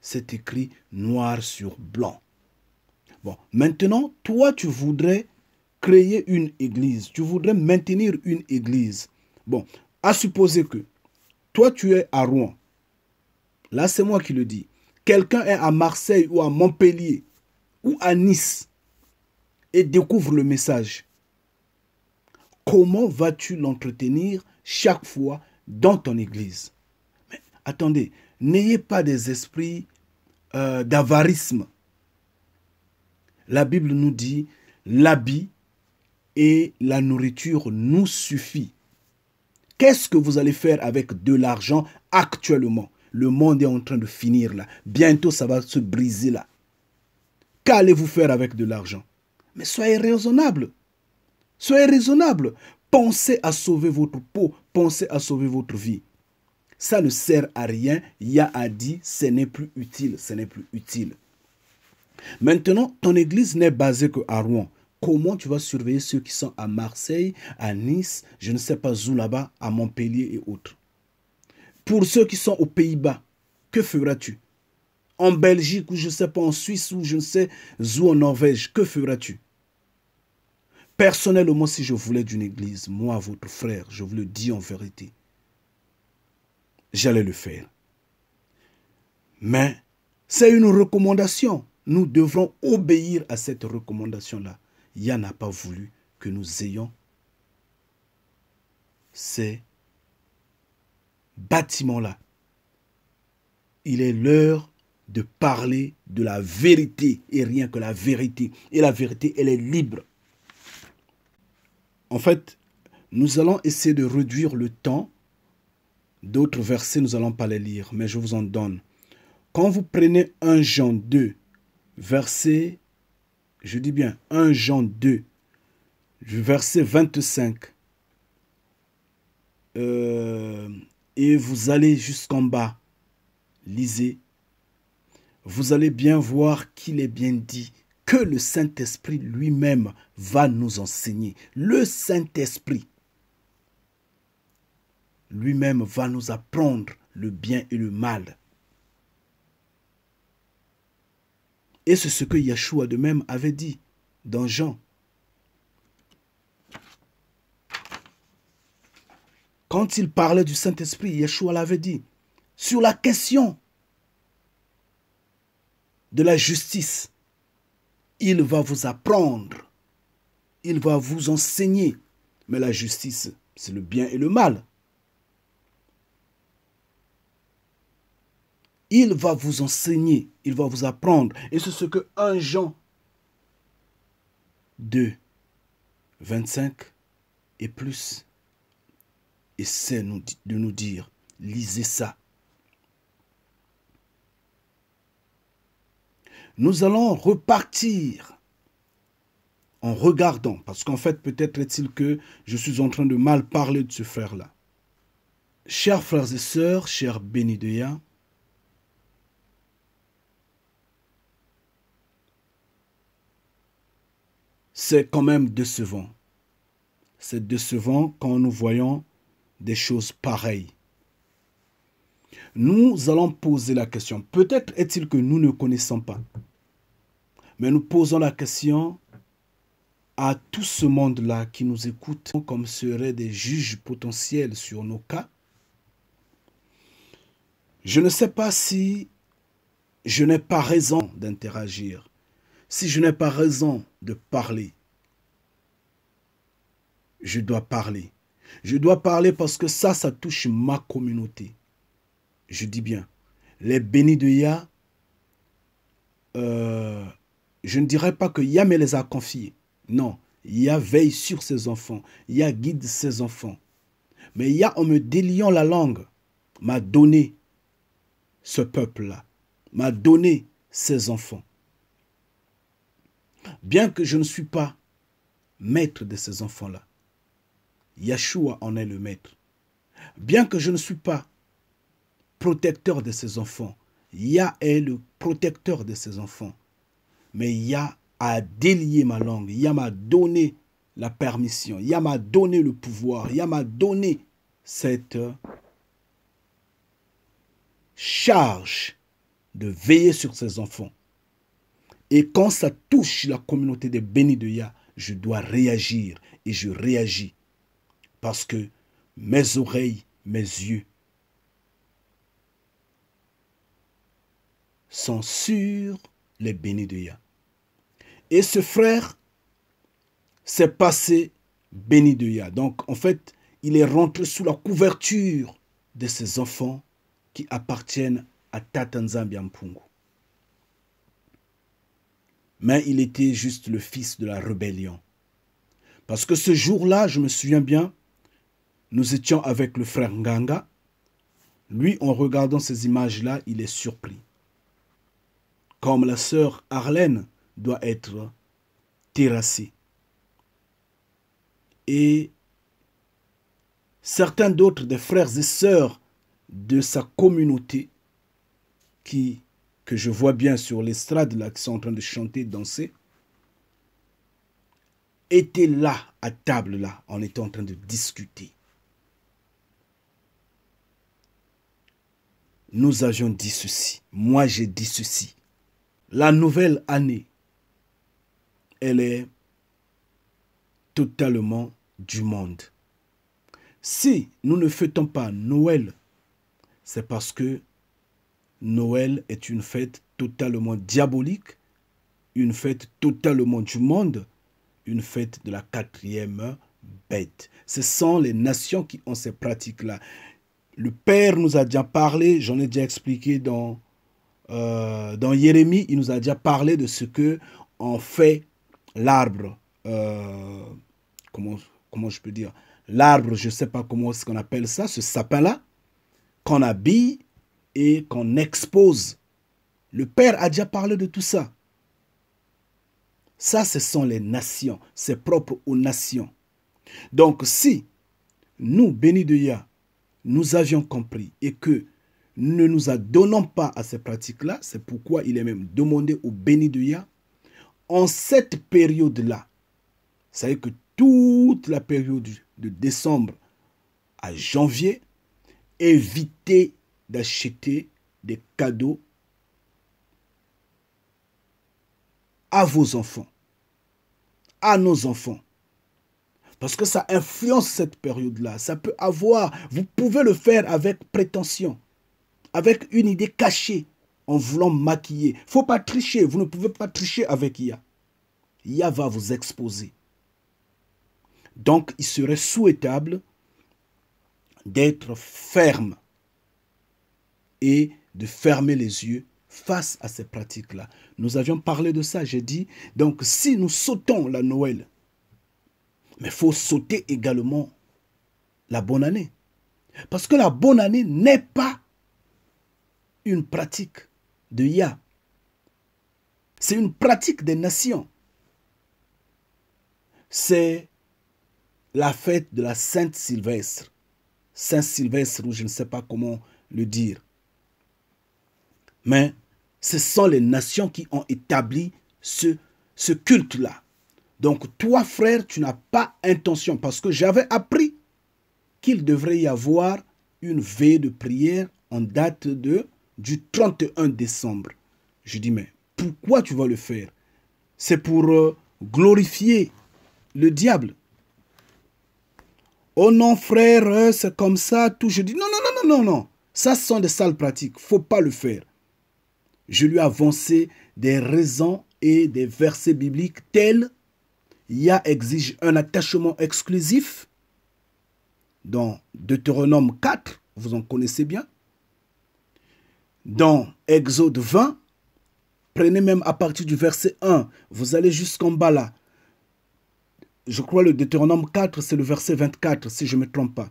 C'est écrit noir sur blanc. Bon, maintenant, toi, tu voudrais créer une église, tu voudrais maintenir une église. Bon, à supposer que toi, tu es à Rouen. Là, c'est moi qui le dis. Quelqu'un est à Marseille ou à Montpellier ou à Nice et découvre le message. Comment vas-tu l'entretenir chaque fois dans ton église? Mais attendez, n'ayez pas des esprits d'avarisme. La Bible nous dit, l'habit et la nourriture nous suffit. Qu'est-ce que vous allez faire avec de l'argent actuellement? Le monde est en train de finir là. Bientôt, ça va se briser là. Qu'allez-vous faire avec de l'argent? Mais soyez raisonnable. Soyez raisonnable. Pensez à sauver votre peau. Pensez à sauver votre vie. Ça ne sert à rien. Yah a dit, ce n'est plus utile. Ce n'est plus utile. Maintenant, ton église n'est basée qu'à Rouen. Comment tu vas surveiller ceux qui sont à Marseille, à Nice, je ne sais pas où là-bas, à Montpellier et autres? Pour ceux qui sont aux Pays-Bas, que feras-tu? En Belgique ou je ne sais pas, en Suisse ou je ne sais où en Norvège, que feras-tu? Personnellement, si je voulais d'une église, moi, votre frère, je vous le dis en vérité, j'allais le faire. Mais c'est une recommandation. Nous devrons obéir à cette recommandation-là. Yah n'a pas voulu que nous ayons ces bâtiments-là. Il est l'heure de parler de la vérité et rien que la vérité. Et la vérité, elle est libre. En fait, nous allons essayer de réduire le temps. D'autres versets, nous n'allons pas les lire, mais je vous en donne. Quand vous prenez 1 Jean 2, verset, je dis bien 1 Jean 2, verset 25, et vous allez jusqu'en bas, lisez, vous allez bien voir qu'il est bien dit que le Saint-Esprit lui-même va nous enseigner. Le Saint-Esprit lui-même va nous apprendre le bien et le mal. Et c'est ce que Yeshua de même avait dit dans Jean. Quand il parlait du Saint-Esprit, Yeshua l'avait dit. Sur la question de la justice, il va vous apprendre. Il va vous enseigner. Mais la justice, c'est le bien et le mal. Il va vous enseigner, il va vous apprendre. Et c'est ce que 1 Jean 2, 25 et plus essaie de nous dire. Lisez ça. Nous allons repartir en regardant, parce qu'en fait, peut-être est-il que je suis en train de mal parler de ce frère-là. Chers frères et sœurs, chers bénis de Yah, c'est quand même décevant. C'est décevant quand nous voyons des choses pareilles. Nous allons poser la question. Peut-être est-il que nous ne connaissons pas. Mais nous posons la question à tout ce monde-là qui nous écoute comme seraient des juges potentiels sur nos cas. Je ne sais pas si je n'ai pas raison d'interagir. Si je n'ai pas raison de parler, je dois parler. Je dois parler parce que ça touche ma communauté. Je dis bien, les bénis de Yah je ne dirais pas que Yah me les a confiés. Non, Yah veille sur ses enfants. Yah guide ses enfants. Mais Yah, en me déliant la langue, m'a donné ce peuple-là, m'a donné ses enfants. Bien que je ne suis pas maître de ces enfants-là, Yeshua en est le maître. Bien que je ne suis pas protecteur de ces enfants, Yah est le protecteur de ces enfants. Mais Yah a délié ma langue. Yah m'a donné la permission. Yah m'a donné le pouvoir. Yah m'a donné cette charge de veiller sur ses enfants. Et quand ça touche la communauté des bénis de Yah, je dois réagir et je réagis. Parce que mes oreilles, mes yeux sont sur les bénis de Yah. Et ce frère s'est passé béni de Yah. Donc en fait, il est rentré sous la couverture de ses enfants qui appartiennent à Tata Nzambi Mpungu. Mais il était juste le fils de la rébellion. Parce que ce jour-là, je me souviens bien, nous étions avec le frère Nganga. Lui, en regardant ces images-là, il est surpris. Comme la sœur Arlène doit être terrassée. Et certains d'autres des frères et sœurs de sa communauté que je vois bien sur l'estrade là, qui sont en train de chanter, danser, étaient là, à table là, on était en train de discuter. Nous avions dit ceci, moi j'ai dit ceci. La nouvelle année, elle est totalement du monde. Si nous ne fêtons pas Noël, c'est parce que Noël est une fête totalement diabolique, une fête totalement du monde, une fête de la quatrième bête. Ce sont les nations qui ont ces pratiques-là. Le Père nous a déjà parlé, j'en ai déjà expliqué dans Jérémie, il nous a déjà parlé de ce que en fait l'arbre, comment je peux dire, l'arbre, je ne sais pas comment est-ce qu'on appelle ça, ce sapin-là, qu'on habille et qu'on expose. Le Père a déjà parlé de tout ça. Ça, ce sont les nations, c'est propre aux nations. Donc, si nous, bénis de Yah, nous avions compris et que nous ne nous adonnons pas à ces pratiques-là, c'est pourquoi il est même demandé aux bénis de Yah, en cette période-là, vous savez que toute la période de décembre à janvier, évitez d'acheter des cadeaux à vos enfants, à nos enfants. Parce que ça influence cette période-là. Ça peut avoir, vous pouvez le faire avec prétention, avec une idée cachée, en voulant maquiller. Il ne faut pas tricher, vous ne pouvez pas tricher avec Yah. Yah va vous exposer. Donc, il serait souhaitable d'être ferme et de fermer les yeux face à ces pratiques-là. Nous avions parlé de ça, j'ai dit, donc si nous sautons la Noël, mais il faut sauter également la bonne année. Parce que la bonne année n'est pas une pratique de Yah. C'est une pratique des nations. C'est la fête de la Sainte Sylvestre. Saint Sylvestre, ou je ne sais pas comment le dire. Mais ce sont les nations qui ont établi ce culte-là. Donc toi, frère, tu n'as pas intention, parce que j'avais appris qu'il devrait y avoir une veille de prière en date du 31 décembre. Je dis, mais pourquoi tu vas le faire? C'est pour glorifier le diable. Oh non, frère, c'est comme ça, tout. Je dis, non, non, non, non, non, non. Ça, ce sont des sales pratiques. Il ne faut pas le faire. Je lui ai avancé des raisons et des versets bibliques tels. Yah exige un attachement exclusif. Dans Deutéronome 4, vous en connaissez bien. Dans Exode 20, Prenez même à partir du verset 1. Vous allez jusqu'en bas là. Je crois le Deutéronome 4, c'est le verset 24, si je ne me trompe pas.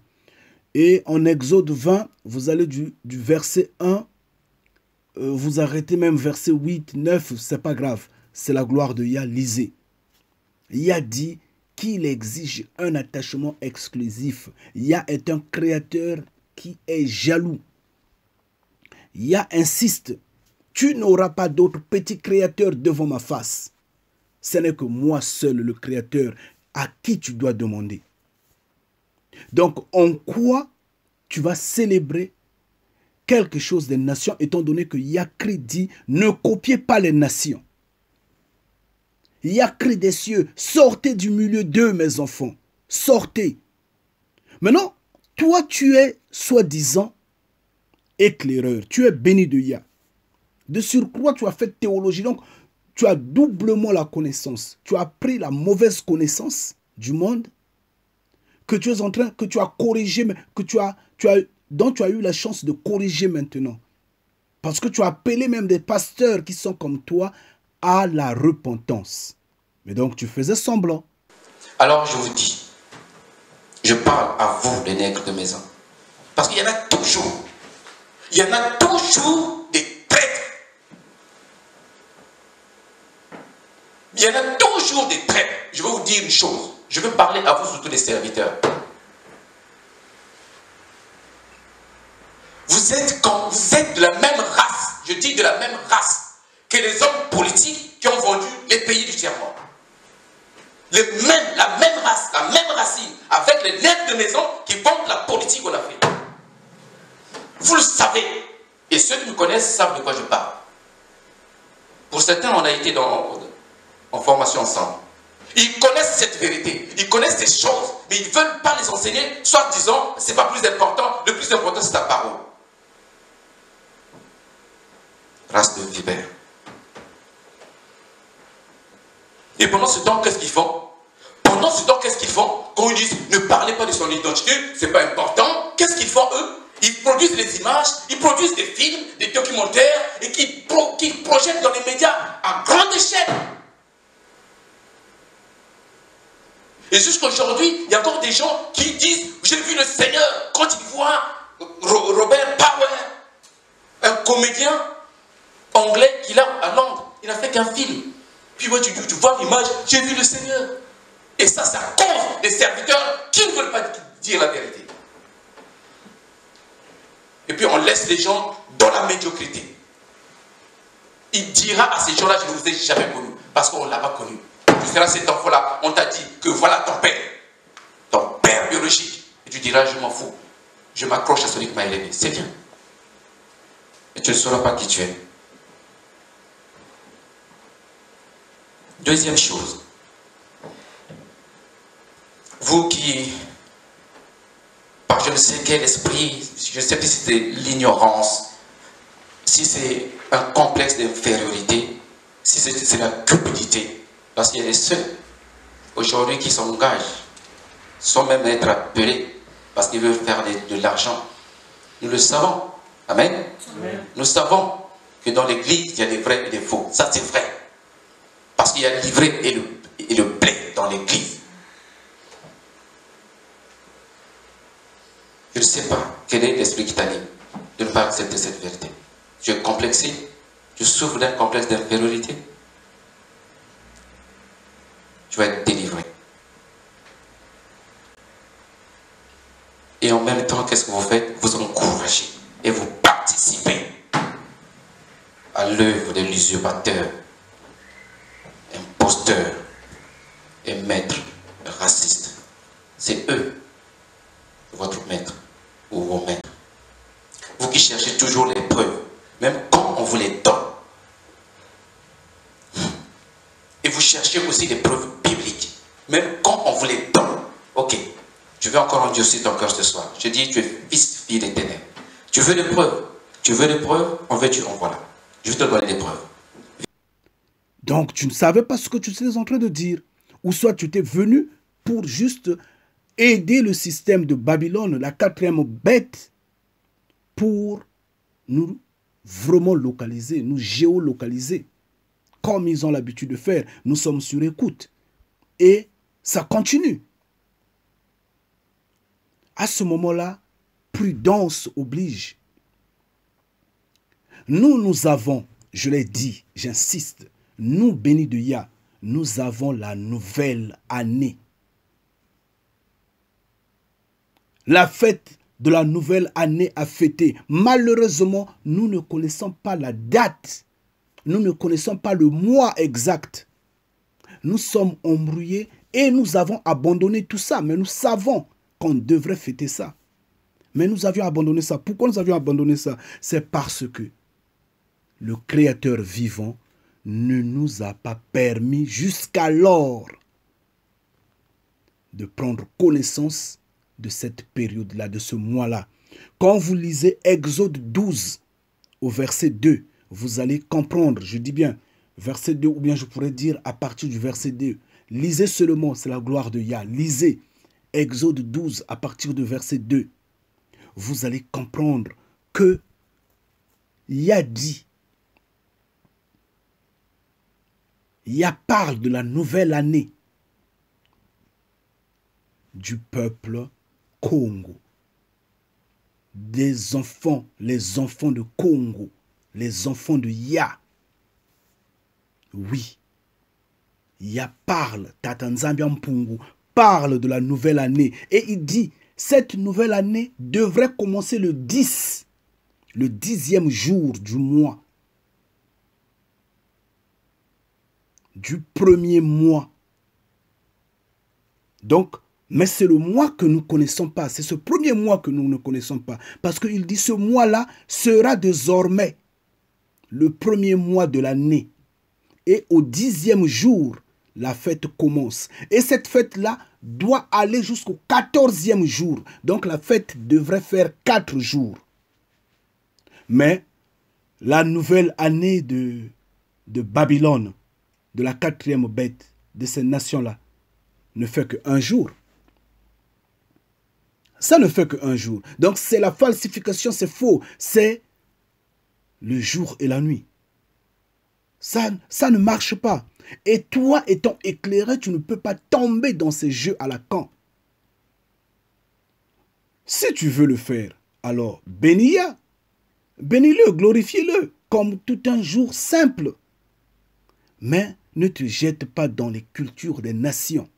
Et en Exode 20, vous allez du verset 1, vous arrêtez même verset 8, 9, c'est pas grave. C'est la gloire de Yah, lisez. Yah dit qu'il exige un attachement exclusif. Yah est un créateur qui est jaloux. Yah insiste, tu n'auras pas d'autre petit créateur devant ma face. Ce n'est que moi seul, le créateur, à qui tu dois demander. Donc, en quoi tu vas célébrer quelque chose des nations, étant donné que Yahweh dit, ne copiez pas les nations. Yahweh des cieux, sortez du milieu d'eux, mes enfants. Sortez. Maintenant, toi, tu es soi-disant éclaireur. Tu es béni de Yah. De surcroît, tu as fait théologie. Donc, tu as doublement la connaissance. Tu as pris la mauvaise connaissance du monde que tu es en train, que tu as corrigé, dont tu as eu la chance de corriger maintenant. Parce que tu as appelé même des pasteurs qui sont comme toi à la repentance. Mais donc, tu faisais semblant. Alors, je vous dis, je parle à vous, les nègres de maison. Parce qu'il y en a toujours. Il y en a toujours des traîtres. Il y en a toujours des traîtres. Je vais vous dire une chose. Je veux parler à vous, surtout les serviteurs. Vous êtes de la même race, je dis de la même race, que les hommes politiques qui ont vendu les pays du tiers-monde. La même race, la même racine, avec les nègres de maison qui vendent la politique en Afrique. Vous le savez. Et ceux qui me connaissent savent de quoi je parle. Pour certains, on a été en formation ensemble. Ils connaissent cette vérité, ils connaissent ces choses, mais ils ne veulent pas les enseigner, soit disant, c'est pas plus important, le plus important c'est ta parole. Race de vipères. Et pendant ce temps, qu'est-ce qu'ils font? Pendant ce temps, qu'est-ce qu'ils font? Quand ils disent, ne parlez pas de son identité, c'est pas important, qu'est-ce qu'ils font eux? Ils produisent des images, ils produisent des films, des documentaires, et qui projettent dans les médias à grande échelle. Et jusqu'aujourd'hui, il y a encore des gens qui disent, j'ai vu le Seigneur, quand ils voient Robert Power, un comédien anglais qu'il a à Londres, il n'a fait qu'un film. Puis moi, tu vois l'image, j'ai vu le Seigneur. Et ça, c'est à cause des serviteurs qui ne veulent pas dire la vérité. Et puis on laisse les gens dans la médiocrité. Il dira à ces gens-là, je ne vous ai jamais connu, parce qu'on ne l'a pas connu. Tu seras cet enfant-là, on t'a dit que voilà ton père biologique. Et tu diras, je m'en fous. Je m'accroche à celui qui m'a élevé. C'est bien. Mais tu ne sauras pas qui tu es. Deuxième chose. Vous qui, par je ne sais quel esprit, je ne sais plus si c'est l'ignorance, si c'est un complexe d'infériorité, si c'est la cupidité, parce qu'il y a des ceux aujourd'hui qui s'engagent, sans même être appelés, parce qu'ils veulent faire de l'argent. Nous le savons. Amen. Amen. Nous savons que dans l'église, il y a des vrais et des faux. Ça, c'est vrai. Parce qu'il y a l'ivraie et le blé dans l'église. Je ne sais pas quel est l'esprit qui t'anime de ne pas accepter cette vérité. Tu es complexé, tu souffres d'un complexe d'infériorité. Tu vas être délivré. Et en même temps, qu'est-ce que vous faites? Vous encouragez et vous participez à l'œuvre de l'usurpateur, imposteur et maître raciste. C'est eux, votre maître ou vos maîtres. Vous qui cherchez toujours les preuves, même quand on vous les donne. Et vous cherchez aussi les preuves bibliques, même quand on vous les donne. Ok, je vais encore endurcir ton cœur ce soir. Je dis, tu es fils, fille des ténèbres. Tu veux des preuves? Tu veux des preuves? En veux-tu? En voilà. Je vais te donner des preuves. Donc, tu ne savais pas ce que tu étais en train de dire. Ou soit tu étais venu pour juste aider le système de Babylone, la quatrième bête, pour nous vraiment localiser, nous géolocaliser. comme ils ont l'habitude de faire. Nous sommes sur écoute. Et ça continue. À ce moment-là, prudence oblige. Nous avons, je l'ai dit, j'insiste, nous, bénis de Yah, nous avons la nouvelle année. La fête de la nouvelle année à fêter. Malheureusement, nous ne connaissons pas la date. Nous ne connaissons pas le mois exact. Nous sommes embrouillés et nous avons abandonné tout ça. Mais nous savons qu'on devrait fêter ça. Mais nous avions abandonné ça. Pourquoi nous avions abandonné ça? C'est parce que le Créateur vivant ne nous a pas permis jusqu'alors de prendre connaissance de cette période-là, de ce mois-là. Quand vous lisez Exode 12 au verset 2, vous allez comprendre, je dis bien verset 2, ou bien je pourrais dire à partir du verset 2. Lisez seulement, c'est la gloire de Yah. Lisez Exode 12 à partir du verset 2. Vous allez comprendre que Yah dit, Yah parle de la nouvelle année du peuple Congo. Des enfants, les enfants de Congo, les enfants de Yah. Oui, Yah parle, Tatanzambia Mpungu parle de la nouvelle année. Et il dit, cette nouvelle année devrait commencer le 10, le 10e jour du mois. Du premier mois. Donc, mais c'est le mois que nous ne connaissons pas. C'est ce premier mois que nous ne connaissons pas. Parce qu'il dit ce mois-là sera désormais le premier mois de l'année. Et au 10e jour, la fête commence. Et cette fête-là doit aller jusqu'au 14e jour. Donc la fête devrait faire 4 jours. Mais la nouvelle année de Babylone, de la 4e bête, de ces nations-là, ne fait qu'un jour. Ça ne fait qu'un jour. Donc c'est la falsification, c'est faux. C'est le jour et la nuit. Ça ne marche pas. Et toi, étant éclairé, tu ne peux pas tomber dans ces jeux à la con. Si tu veux le faire, alors bénis-le, bénis-le, glorifie-le, comme tout un jour simple. Mais ne te jette pas dans les cultures des nations.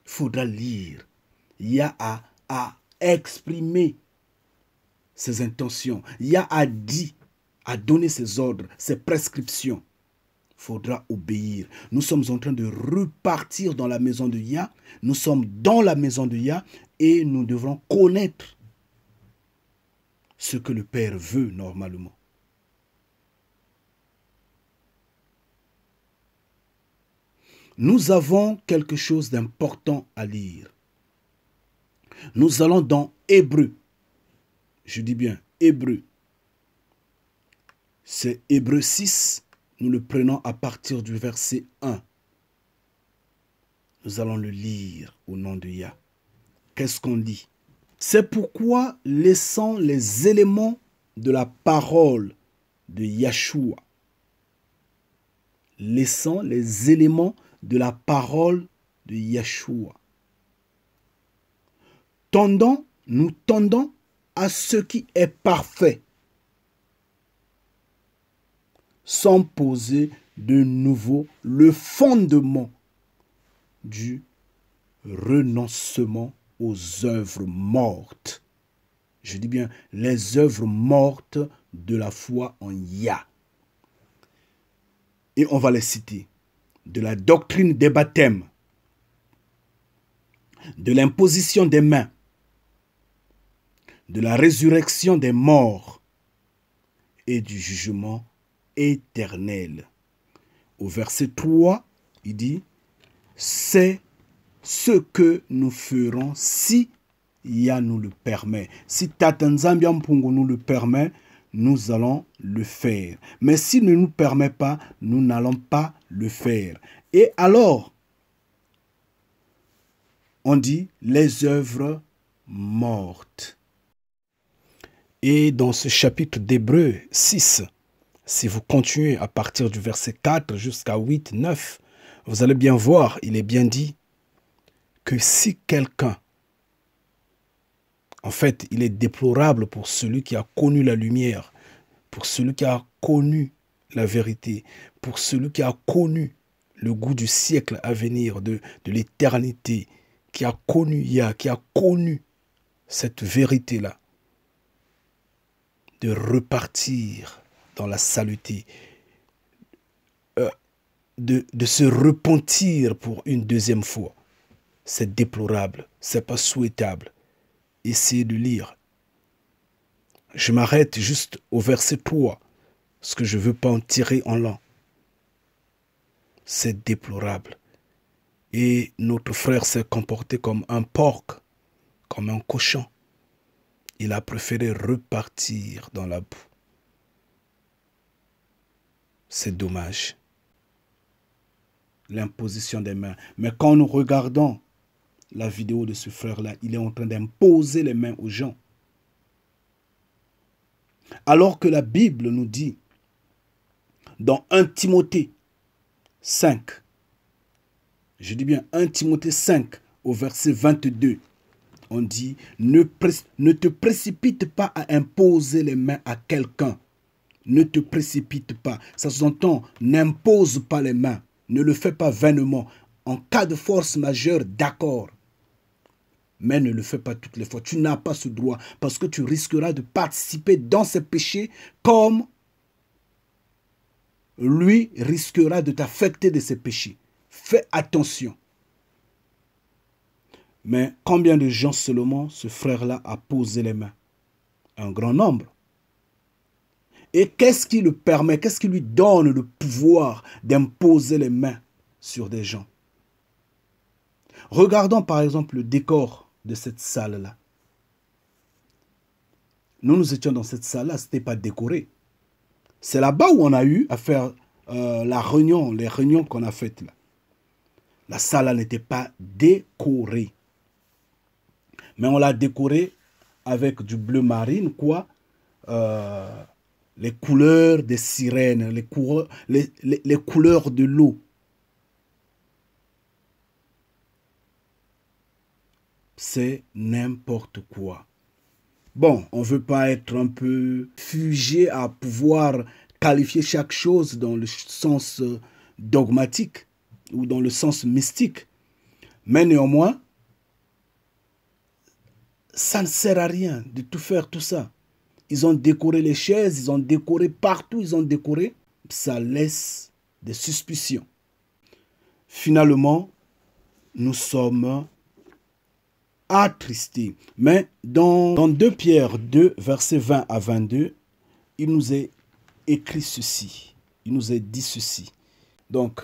Il faudra lire. Il y a à exprimer ses intentions. Il y a à dire, à donner ses ordres, ses prescriptions. Il faudra obéir. Nous sommes en train de repartir dans la maison de Yah. Nous sommes dans la maison de Yah et nous devrons connaître ce que le Père veut normalement. Nous avons quelque chose d'important à lire. Nous allons dans Hébreu. Je dis bien Hébreu. C'est Hébreu 6. Nous le prenons à partir du verset 1. Nous allons le lire au nom de Yah. Qu'est-ce qu'on dit? C'est pourquoi, laissant les éléments de la parole de Yahshua, laissant les éléments de la parole de Yahshua, nous tendons à ce qui est parfait, sans poser de nouveau le fondement du renoncement aux œuvres mortes. Je dis bien les œuvres mortes de la foi en Yah. Et on va les citer. De la doctrine des baptêmes, de l'imposition des mains, de la résurrection des morts et du jugement éternel. Au verset 3, il dit, c'est ce que nous ferons si Yah nous le permet. Si Tatanzambia Mpungu nous le permet, nous allons le faire. Mais s'il ne nous permet pas, nous n'allons pas le faire. Et alors, on dit les œuvres mortes. Et dans ce chapitre d'Hébreux 6, si vous continuez à partir du verset 4 jusqu'à 8, 9, vous allez bien voir, il est bien dit que si quelqu'un, en fait, il est déplorable pour celui qui a connu la lumière, pour celui qui a connu la vérité, pour celui qui a connu le goût du siècle à venir, de l'éternité, qui a connu Yah, qui a connu cette vérité-là, de repartir dans la saluté, de se repentir pour une deuxième fois. C'est déplorable, c'est pas souhaitable. Essayez de lire. Je m'arrête juste au verset 3, parce que je ne veux pas en tirer en long. C'est déplorable. Et notre frère s'est comporté comme un porc, comme un cochon. Il a préféré repartir dans la boue. C'est dommage. L'imposition des mains. Mais quand nous regardons la vidéo de ce frère-là, il est en train d'imposer les mains aux gens. Alors que la Bible nous dit, dans 1 Timothée 5, je dis bien 1 Timothée 5, au verset 22, on dit, ne te précipite pas à imposer les mains à quelqu'un. Ne te précipite pas. Ça s'entend, n'impose pas les mains. Ne le fais pas vainement. En cas de force majeure, d'accord. Mais ne le fais pas toutes les fois. Tu n'as pas ce droit parce que tu risqueras de participer dans ces péchés comme lui risquera de t'affecter de ses péchés. Fais attention. Mais combien de gens seulement ce frère-là a posé les mains? Un grand nombre. Et qu'est-ce qui le permet, qu'est-ce qui lui donne le pouvoir d'imposer les mains sur des gens? Regardons par exemple le décor de cette salle-là. Nous étions dans cette salle-là, ce n'était pas décoré. C'est là-bas où on a eu à faire la réunion, les réunions qu'on a faites là. La salle n'était pas décorée. Mais on l'a décorée avec du bleu marine, quoi. Les couleurs des sirènes, les couleurs de l'eau. C'est n'importe quoi. Bon, on ne veut pas être un peu figé à pouvoir qualifier chaque chose dans le sens dogmatique ou dans le sens mystique. Mais néanmoins, ça ne sert à rien de tout faire tout ça. Ils ont décoré les chaises, ils ont décoré partout, ils ont décoré. Ça laisse des suspicions. Finalement, nous sommes attristés. Mais dans 2 Pierre 2, versets 20 à 22, il nous est écrit ceci. Il nous est dit ceci. Donc,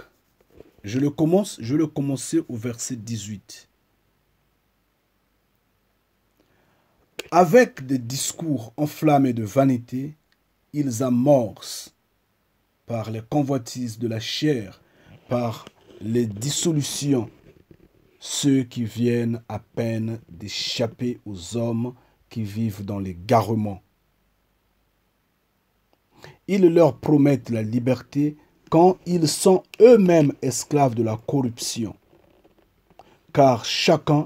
je le commencer au verset 18. Avec des discours enflammés de vanité, ils amorcent par les convoitises de la chair, par les dissolutions, ceux qui viennent à peine d'échapper aux hommes qui vivent dans l'égarement. Ils leur promettent la liberté quand ils sont eux-mêmes esclaves de la corruption, car chacun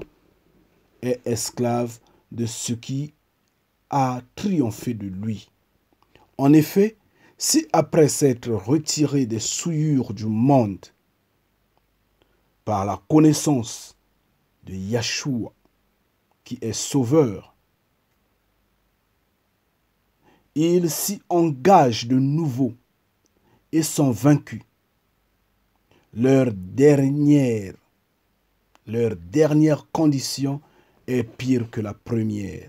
est esclave de ce qui a triomphé de lui. En effet, si après s'être retiré des souillures du monde par la connaissance de Yahshua, qui est sauveur, ils s'y engagent de nouveau et sont vaincus, leur dernière condition est pire que la première.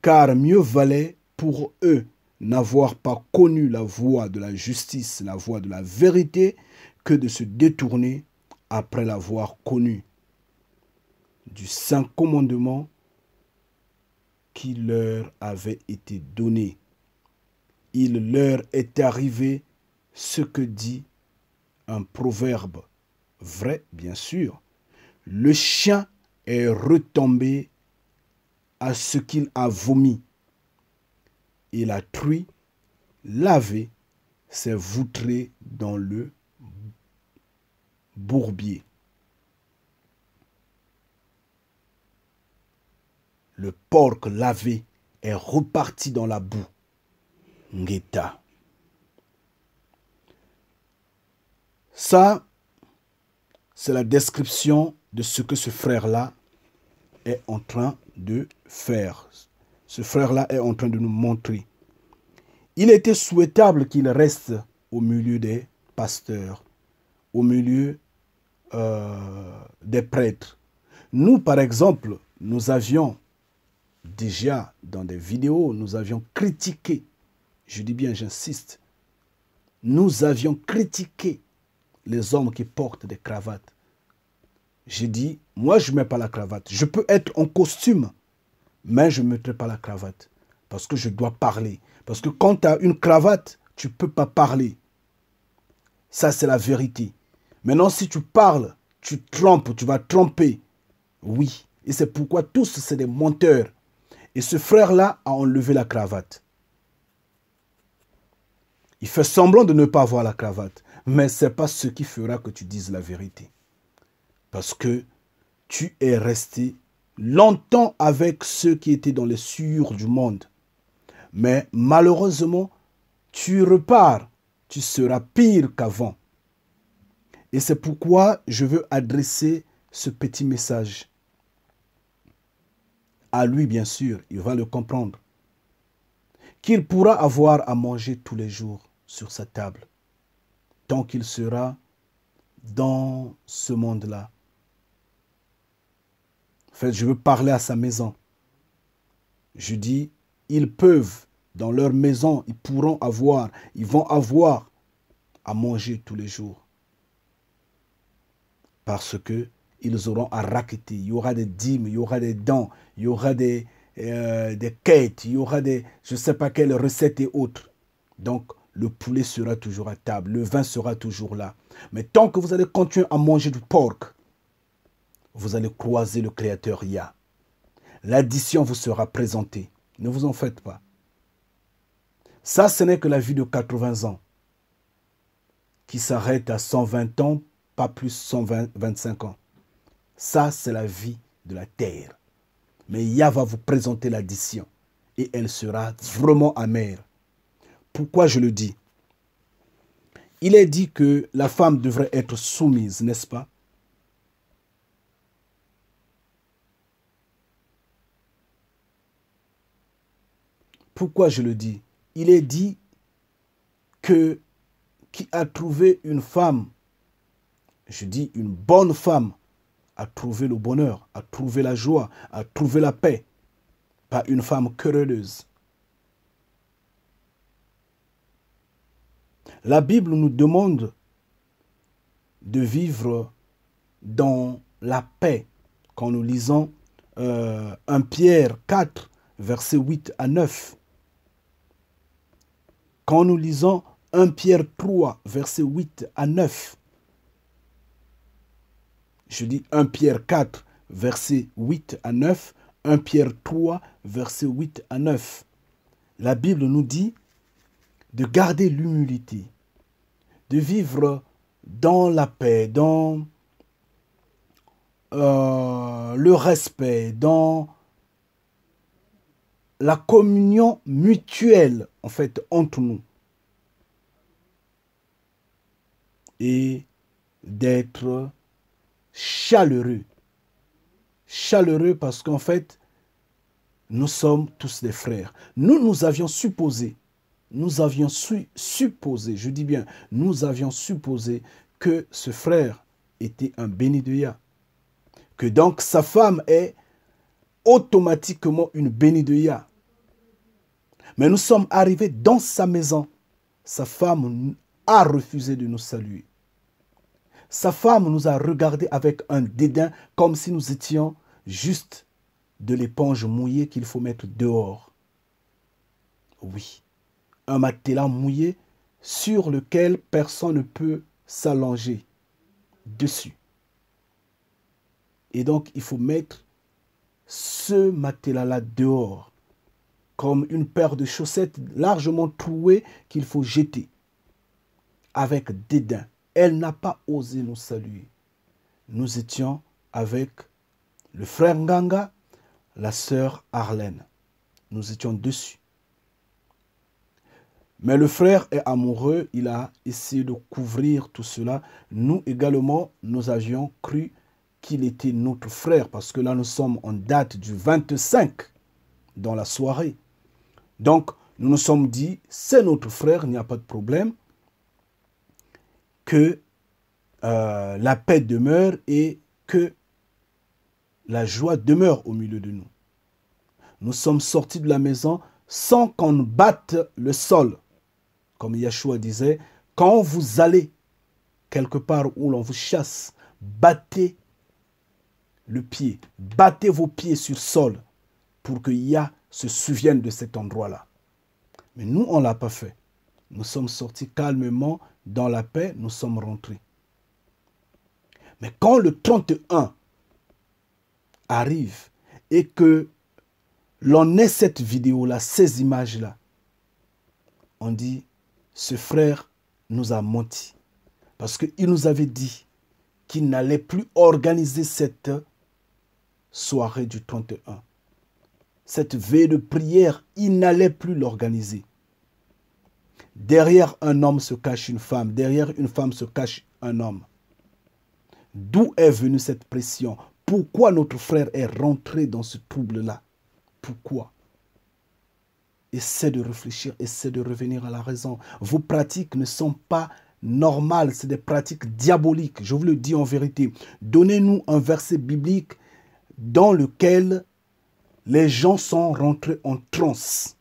Car mieux valait pour eux n'avoir pas connu la voie de la justice, la voie de la vérité, que de se détourner après l'avoir connu du saint commandement qui leur avait été donné. Il leur est arrivé ce que dit un proverbe, vrai bien sûr. Le chien est retombé à ce qu'il a vomi, et la truie, lavée, s'est voutrée dans le bourbier. Le porc lavé est reparti dans la boue. Ngeta. Ça, c'est la description de ce que ce frère-là est en train de faire. Ce frère-là est en train de nous montrer. Il était souhaitable qu'il reste au milieu des pasteurs, au milieu des prêtres. Nous, par exemple, nous avions déjà, dans des vidéos, nous avions critiqué, je dis bien, j'insiste, nous avions critiqué les hommes qui portent des cravates. J'ai dit, moi, je ne mets pas la cravate. Je peux être en costume, mais je ne mettrai pas la cravate. Parce que je dois parler. Parce que quand tu as une cravate, tu ne peux pas parler. Ça, c'est la vérité. Maintenant, si tu parles, tu trompes, tu vas tromper. Oui. Et c'est pourquoi tous, c'est des menteurs. Et ce frère-là a enlevé la cravate. Il fait semblant de ne pas avoir la cravate. Mais ce n'est pas ce qui fera que tu dises la vérité. Parce que tu es resté longtemps avec ceux qui étaient dans les souillures du monde. Mais malheureusement, tu repars. Tu seras pire qu'avant. Et c'est pourquoi je veux adresser ce petit message. À lui, bien sûr, il va le comprendre. Qu'il pourra avoir à manger tous les jours sur sa table. Tant qu'il sera dans ce monde-là. En fait, je veux parler à sa maison. Je dis, ils peuvent, dans leur maison, ils pourront avoir, ils vont avoir à manger tous les jours. Parce que ils auront à racketter. Il y aura des dîmes, il y aura des dons, il y aura des quêtes, il y aura des, je ne sais pas quelles recettes et autres. Donc, le poulet sera toujours à table, le vin sera toujours là. Mais tant que vous allez continuer à manger du porc, vous allez croiser le Créateur Yah. L'addition vous sera présentée. Ne vous en faites pas. Ça, ce n'est que la vie de 80 ans qui s'arrête à 120 ans, pas plus 125 ans. Ça, c'est la vie de la terre. Mais Yah va vous présenter l'addition et elle sera vraiment amère. Pourquoi je le dis? Il est dit que la femme devrait être soumise, n'est-ce pas? Pourquoi je le dis? Il est dit que qui a trouvé une femme, je dis une bonne femme, a trouvé le bonheur, a trouvé la joie, a trouvé la paix. Pas une femme querelleuse. La Bible nous demande de vivre dans la paix. Quand nous lisons 1 Pierre 4, versets 8 à 9. Quand nous lisons 1 Pierre 3, versets 8 à 9. Je dis 1 Pierre 4, versets 8 à 9. 1 Pierre 3, versets 8 à 9. La Bible nous dit de garder l'humilité, de vivre dans la paix, dans le respect, dans la communion mutuelle, en fait, entre nous. Et d'être chaleureux. Chaleureux parce qu'en fait, nous sommes tous des frères. Nous avions supposé, je dis bien, nous avions supposé que ce frère était un béni de Yah. Que donc sa femme est automatiquement une bénie de Yah. Mais nous sommes arrivés dans sa maison. Sa femme a refusé de nous saluer. Sa femme nous a regardés avec un dédain comme si nous étions juste de l'éponge mouillée qu'il faut mettre dehors. Oui, un matelas mouillé sur lequel personne ne peut s'allonger dessus. Et donc, il faut mettre ce matelas-là dehors. comme une paire de chaussettes largement trouées qu'il faut jeter avec dédain. Elle n'a pas osé nous saluer. Nous étions avec le frère Nganga, la sœur Arlène. Nous étions dessus. Mais le frère est amoureux, il a essayé de couvrir tout cela. Nous également, nous avions cru qu'il était notre frère, parce que là, nous sommes en date du 25 dans la soirée. Donc, nous nous sommes dit, c'est notre frère, il n'y a pas de problème, que la paix demeure et que la joie demeure au milieu de nous. Nous sommes sortis de la maison sans qu'on batte le sol. Comme Yeshua disait, quand vous allez quelque part où l'on vous chasse, battez le pied, battez vos pieds sur le sol pour que Yah se souvienne de cet endroit-là. Mais nous, on ne l'a pas fait. Nous sommes sortis calmement dans la paix, nous sommes rentrés. Mais quand le 31 arrive et que l'on ait cette vidéo-là, ces images-là, on dit, ce frère nous a menti. Parce qu'il nous avait dit qu'il n'allait plus organiser cette soirée du 31. Cette veille de prière, il n'allait plus l'organiser. Derrière un homme se cache une femme. Derrière une femme se cache un homme. D'où est venue cette pression? Pourquoi notre frère est rentré dans ce trouble-là? Pourquoi? Essaie de réfléchir, essaie de revenir à la raison. Vos pratiques ne sont pas normales, c'est des pratiques diaboliques. Je vous le dis en vérité. Donnez-nous un verset biblique dans lequel les gens sont rentrés en transe.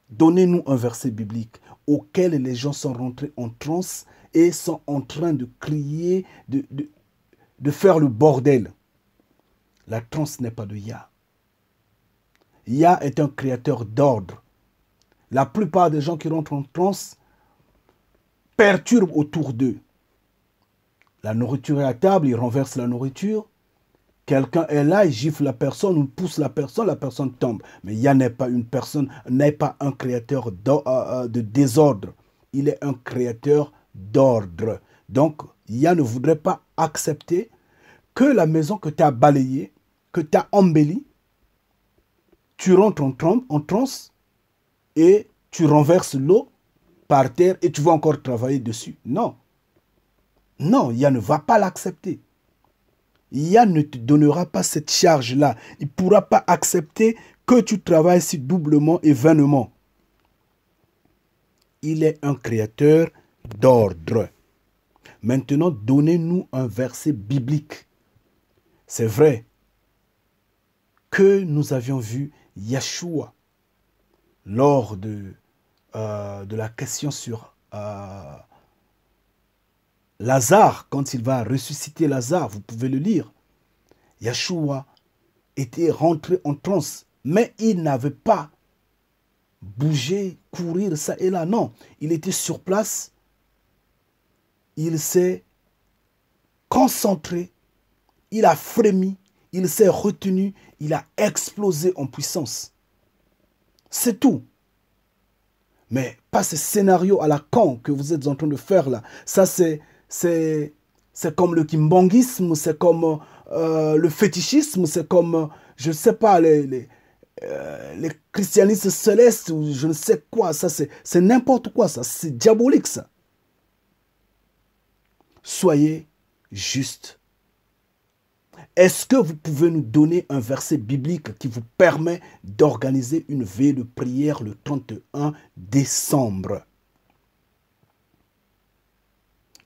Donnez-nous un verset biblique auquel les gens sont rentrés en transe et sont en train de crier, de faire le bordel. La transe n'est pas de Yah. Yah est un créateur d'ordre. La plupart des gens qui rentrent en transe perturbent autour d'eux. La nourriture est à table, ils renversent la nourriture. Quelqu'un est là, il gifle la personne, il pousse la personne tombe. Mais Yah n'est pas une personne, n'est pas un créateur de désordre. Il est un créateur d'ordre. Donc, Yah ne voudrait pas accepter que la maison que tu as balayée, que tu as embellie, tu rentres en transe et tu renverses l'eau par terre et tu vas encore travailler dessus. Non. Non, Yah ne va pas l'accepter. Yah ne te donnera pas cette charge-là. Il ne pourra pas accepter que tu travailles si doublement et vainement. Il est un créateur d'ordre. Maintenant, donnez-nous un verset biblique. C'est vrai que nous avions vu Yeshua lors de la question sur Lazare, quand il va ressusciter Lazare, vous pouvez le lire. Yeshua était rentré en transe, mais il n'avait pas bougé, courir ça et là. Non, il était sur place. Il s'est concentré, il a frémi, il s'est retenu, il a explosé en puissance. C'est tout. Mais pas ce scénario à la con que vous êtes en train de faire là. Ça, c'est comme le kimbongisme, c'est comme le fétichisme, c'est comme, je ne sais pas, les christianistes célestes, ou je ne sais quoi. Ça, c'est n'importe quoi, ça. C'est diabolique, ça. Soyez juste. Est-ce que vous pouvez nous donner un verset biblique qui vous permet d'organiser une veille de prière le 31 décembre?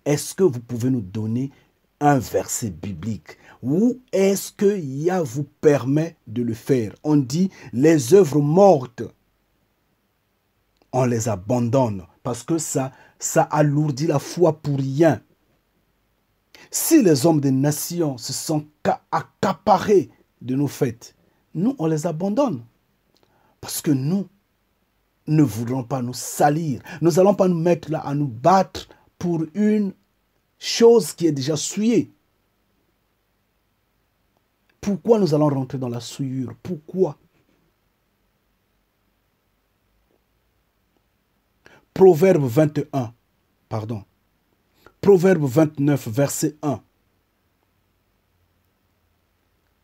Est-ce que vous pouvez nous donner un verset biblique? Ou est-ce que Yah vous permet de le faire? On dit les œuvres mortes, on les abandonne parce que ça alourdit la foi pour rien. Si les hommes des nations se sont accaparés de nos fêtes, nous, on les abandonne. Parce que nous ne voudrons pas nous salir. Nous n'allons pas nous mettre là à nous battre pour une chose qui est déjà souillée. Pourquoi nous allons rentrer dans la souillure? Pourquoi? Proverbe 21, pardon. Proverbe 29, verset 1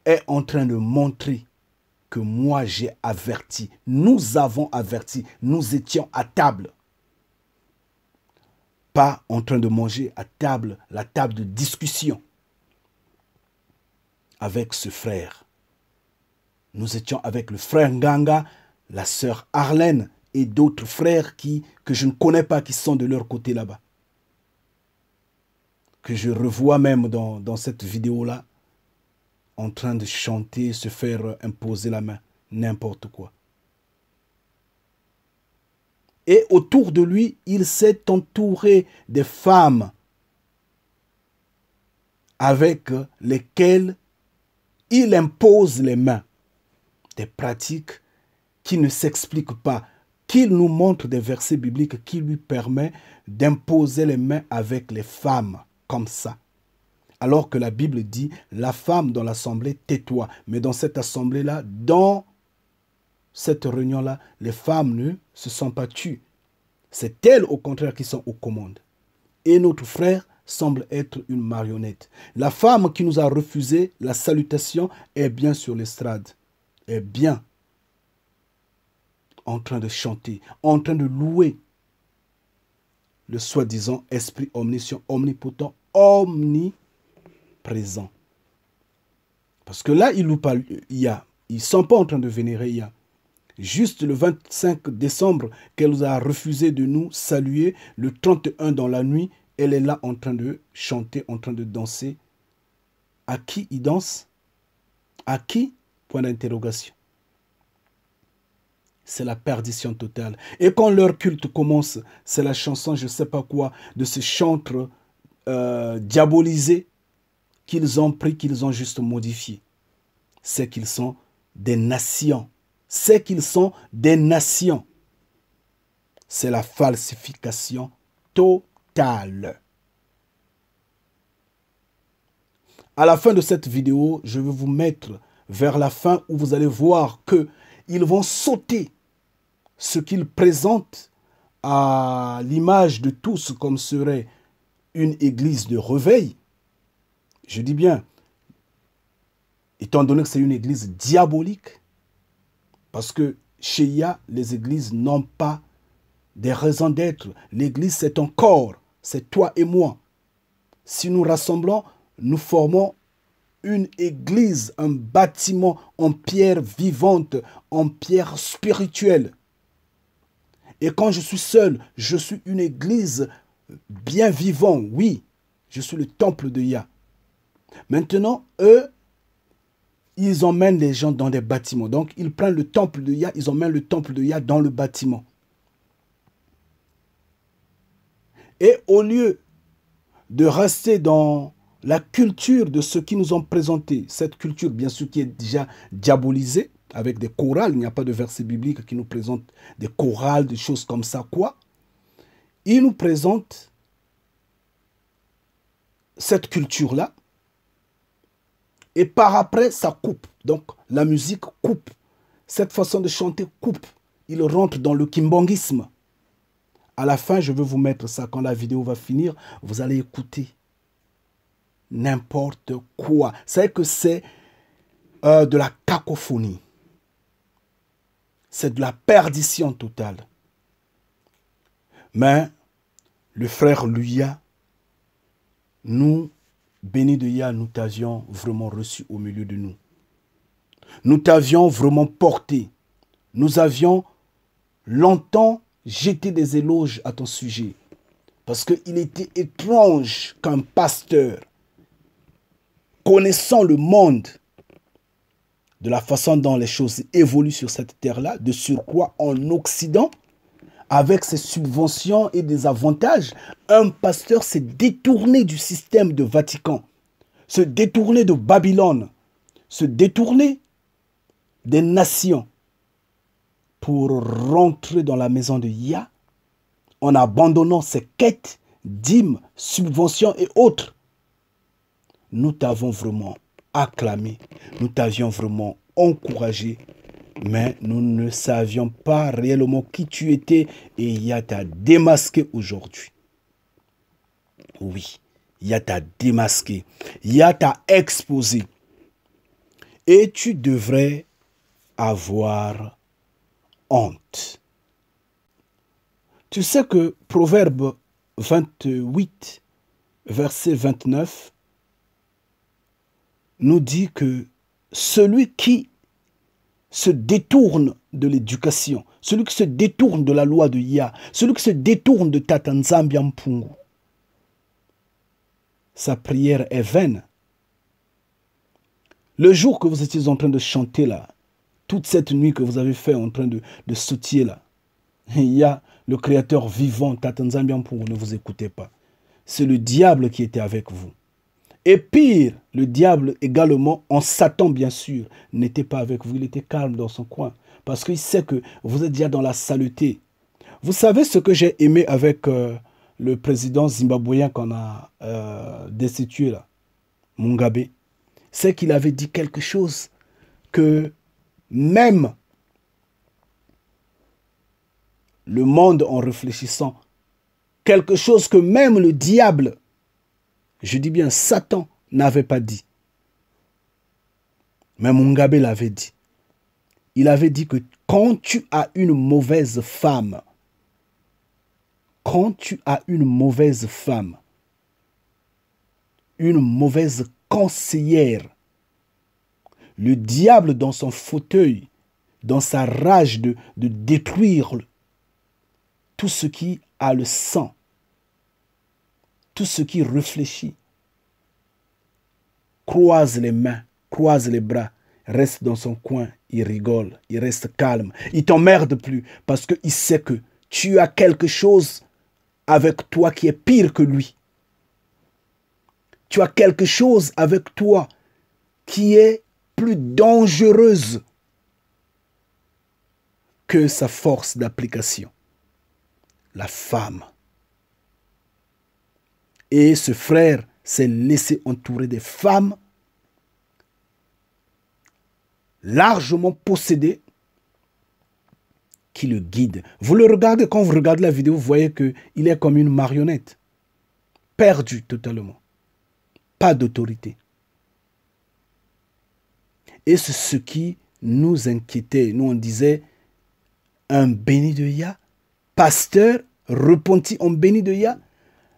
est en train de montrer que moi j'ai averti, nous avons averti, nous étions à table. Pas en train de manger à table, la table de discussion avec ce frère. Nous étions avec le frère Nganga, la sœur Arlène et d'autres frères que je ne connais pas, qui sont de leur côté là-bas. Que je revois même dans cette vidéo-là, en train de chanter, se faire imposer la main, n'importe quoi. Et autour de lui, il s'est entouré des femmes avec lesquelles il impose les mains. Des pratiques qui ne s'expliquent pas, qu'il nous montre des versets bibliques qui lui permettent d'imposer les mains avec les femmes, comme ça. Alors que la Bible dit, la femme dans l'assemblée, tais-toi. Mais dans cette assemblée-là, dans cette réunion-là, les femmes ne se sont pas tues. C'est elles, au contraire, qui sont aux commandes. Et notre frère semble être une marionnette. La femme qui nous a refusé la salutation est bien sur l'estrade, est bien en train de chanter, en train de louer le soi-disant esprit omniscient, omnipotent, omniprésent. Parce que là, il nous parle, ils ne sont pas en train de vénérer Yah. Juste le 25 décembre, qu'elle nous a refusé de nous saluer, le 31 dans la nuit, elle est là en train de chanter, en train de danser. À qui il danse? À qui? Point d'interrogation. C'est la perdition totale. Et quand leur culte commence, c'est la chanson, je ne sais pas quoi, de ce chantre diabolisé qu'ils ont pris, qu'ils ont juste modifié. C'est qu'ils sont des nations. C'est qu'ils sont des nations. C'est la falsification totale. À la fin de cette vidéo, je vais vous mettre vers la fin où vous allez voir qu'ils vont sauter ce qu'ils présentent à l'image de tous comme serait une église de réveil. Je dis bien, étant donné que c'est une église diabolique, parce que chez Yah, les églises n'ont pas des raisons d'être. L'église, c'est un corps, c'est toi et moi. Si nous rassemblons, nous formons une église, un bâtiment en pierre vivante, en pierre spirituelle. Et quand je suis seul, je suis une église bien vivante. Oui, je suis le temple de Yah. Maintenant, eux, ils emmènent les gens dans des bâtiments. Donc, ils prennent le temple de Yah, ils emmènent le temple de Yah dans le bâtiment. Et au lieu de rester dans la culture de ceux qui nous ont présenté, cette culture bien sûr qui est déjà diabolisée, avec des chorales, il n'y a pas de verset biblique qui nous présente des chorales, des choses comme ça, quoi. Ils nous présentent cette culture-là, et par après, ça coupe. Donc, la musique coupe. Cette façon de chanter coupe. Il rentre dans le kimbongisme. À la fin, je vais vous mettre ça. Quand la vidéo va finir, vous allez écouter n'importe quoi. C'est que c'est de la cacophonie. C'est de la perdition totale. Mais le frère Luya, nous, bénis de Yah, nous t'avions vraiment reçu au milieu de nous. Nous t'avions vraiment porté. Nous avions longtemps jeté des éloges à ton sujet. Parce qu'il était étrange qu'un pasteur, connaissant le monde, de la façon dont les choses évoluent sur cette terre-là, de surcroît en Occident, avec ses subventions et des avantages, un pasteur s'est détourné du système de Vatican, se détourner de Babylone, se détourner des nations pour rentrer dans la maison de Yah en abandonnant ses quêtes, dîmes, subventions et autres. Nous t'avons vraiment acclamé, nous t'avions vraiment encouragé Mais nous ne savions pas réellement qui tu étais et Yah t'a démasqué aujourd'hui. Oui, Yah t'a démasqué. Yah t'a exposé. Et tu devrais avoir honte. Tu sais que Proverbe 28, verset 29, nous dit que celui qui se détourne de l'éducation, celui qui se détourne de la loi de Yah, celui qui se détourne de Tata Nzambi Mpungu, sa prière est vaine. Le jour que vous étiez en train de chanter là, toute cette nuit que vous avez fait en train de sautiller là, Yah, le créateur vivant, Tata Nzambi Mpungu, ne vous écoutez pas. C'est le diable qui était avec vous. Et pire, le diable également, en Satan bien sûr, n'était pas avec vous. Il était calme dans son coin. Parce qu'il sait que vous êtes déjà dans la saleté. Vous savez ce que j'ai aimé avec le président zimbabwéen qu'on a destitué là, Mugabe, c'est qu'il avait dit quelque chose que même le monde en réfléchissant, quelque chose que même le diable, je dis bien Satan, n'avait pas dit. Mais Mugabe l'avait dit. Il avait dit que quand tu as une mauvaise femme, une mauvaise conseillère, le diable dans son fauteuil, dans sa rage de détruire tout ce qui a le sang, tout ce qui réfléchit, croise les mains, croise les bras, reste dans son coin, il rigole, il reste calme. Il t'emmerde plus parce qu'il sait que tu as quelque chose avec toi qui est pire que lui. Tu as quelque chose avec toi qui est plus dangereuse que sa force d'application. La femme. Et ce frère s'est laissé entourer des femmes largement possédées qui le guident. Vous le regardez, quand vous regardez la vidéo, vous voyez qu'il est comme une marionnette. Perdu totalement. Pas d'autorité. Et c'est ce qui nous inquiétait. Nous, on disait, un béni de Yah, pasteur, repenti en béni de Yah.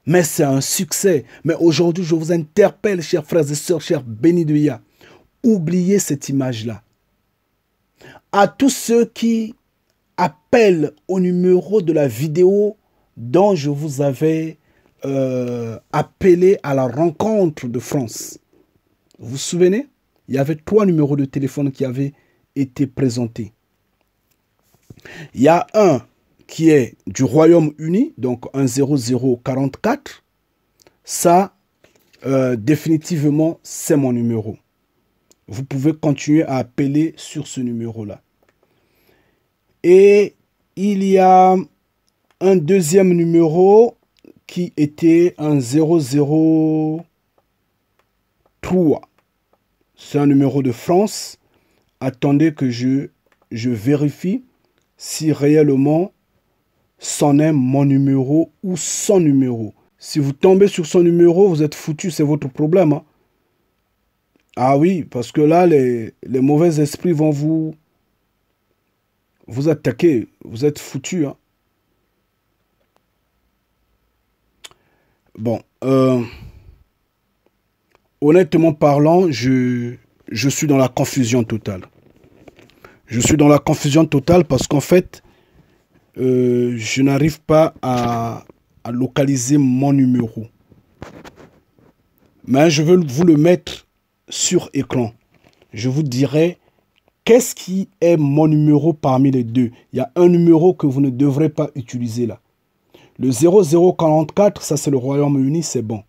Mais c'est un succès. Mais aujourd'hui, je vous interpelle, chers frères et sœurs, chers bénis de Yah. Oubliez cette image-là. À tous ceux qui appellent au numéro de la vidéo dont je vous avais appelé à la rencontre de France. Vous vous souvenez? Il y avait 3 numéros de téléphone qui avaient été présentés. Il y a un qui est du Royaume-Uni, donc 10044. Ça, définitivement, c'est mon numéro. Vous pouvez continuer à appeler sur ce numéro-là. Et il y a un deuxième numéro qui était un 003. C'est un numéro de France. Attendez que je vérifie si réellement c'en est mon numéro ou son numéro. Si vous tombez sur son numéro, vous êtes foutu, c'est votre problème. Hein? Ah oui, parce que là, les mauvais esprits vont vous attaquer. Vous êtes foutu. Hein? Bon, honnêtement parlant, je suis dans la confusion totale. Je suis dans la confusion totale parce qu'en fait, je n'arrive pas à localiser mon numéro. Mais je veux vous le mettre sur écran. Je vous dirai qu'est-ce qui est mon numéro parmi les deux. Il y a un numéro que vous ne devrez pas utiliser là. Le 0044, ça c'est le Royaume-Uni, c'est bon.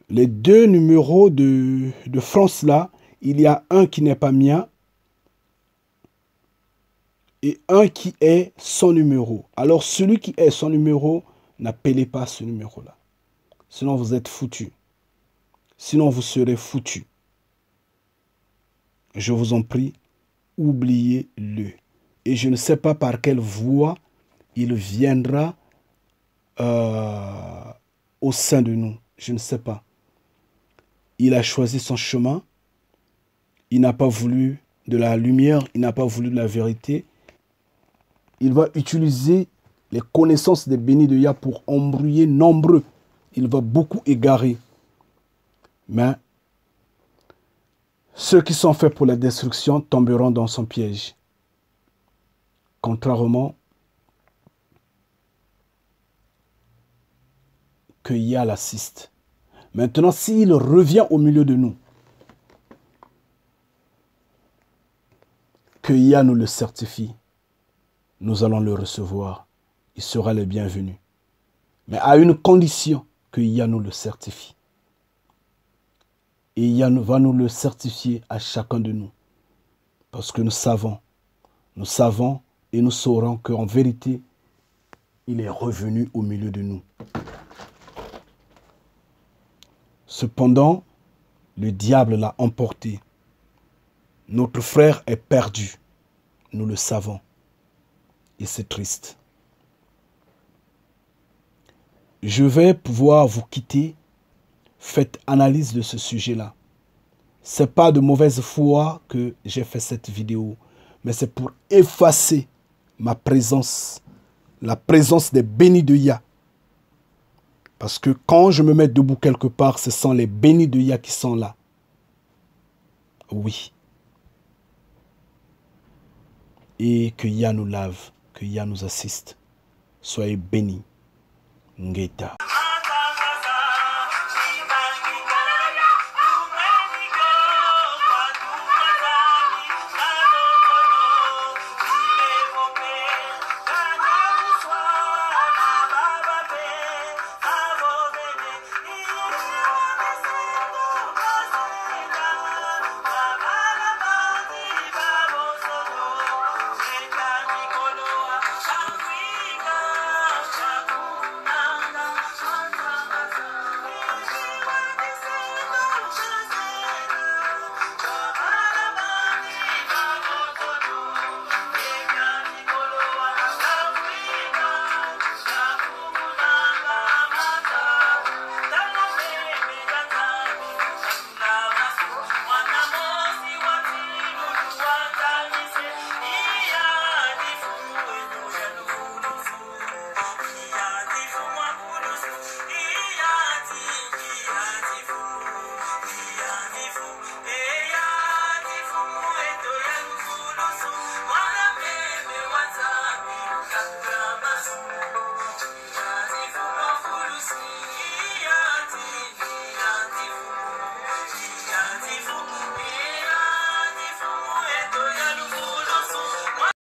Les 2 numéros de France là, il y a un qui n'est pas mien et un qui est son numéro. Alors celui qui est son numéro, n'appelez pas ce numéro-là. Sinon vous êtes foutu. Sinon vous serez foutu. Je vous en prie, oubliez-le. Et je ne sais pas par quelle voie il viendra au sein de nous. Je ne sais pas. Il a choisi son chemin. Il n'a pas voulu de la lumière. Il n'a pas voulu de la vérité. Il va utiliser les connaissances des bénis de Yah pour embrouiller nombreux. Il va beaucoup égarer. Mais ceux qui sont faits pour la destruction tomberont dans son piège. Contrairement que Yah l'assiste. Maintenant, s'il revient au milieu de nous, que Yah nous le certifie, nous allons le recevoir. Il sera le bienvenu. Mais à une condition, que Yah nous le certifie. Et Yah va nous le certifier à chacun de nous. Parce que nous savons et nous saurons qu'en vérité, il est revenu au milieu de nous. Cependant, le diable l'a emporté. Notre frère est perdu. Nous le savons. Et c'est triste. Je vais pouvoir vous quitter. Faites analyse de ce sujet-là. Ce n'est pas de mauvaise foi que j'ai fait cette vidéo, mais c'est pour effacer ma présence, la présence des bénis de Yah. Parce que quand je me mets debout quelque part, ce sont les bénis de Yah qui sont là. Oui. Et que Yah nous lave, que Yah nous assiste. Soyez bénis. Ngeta.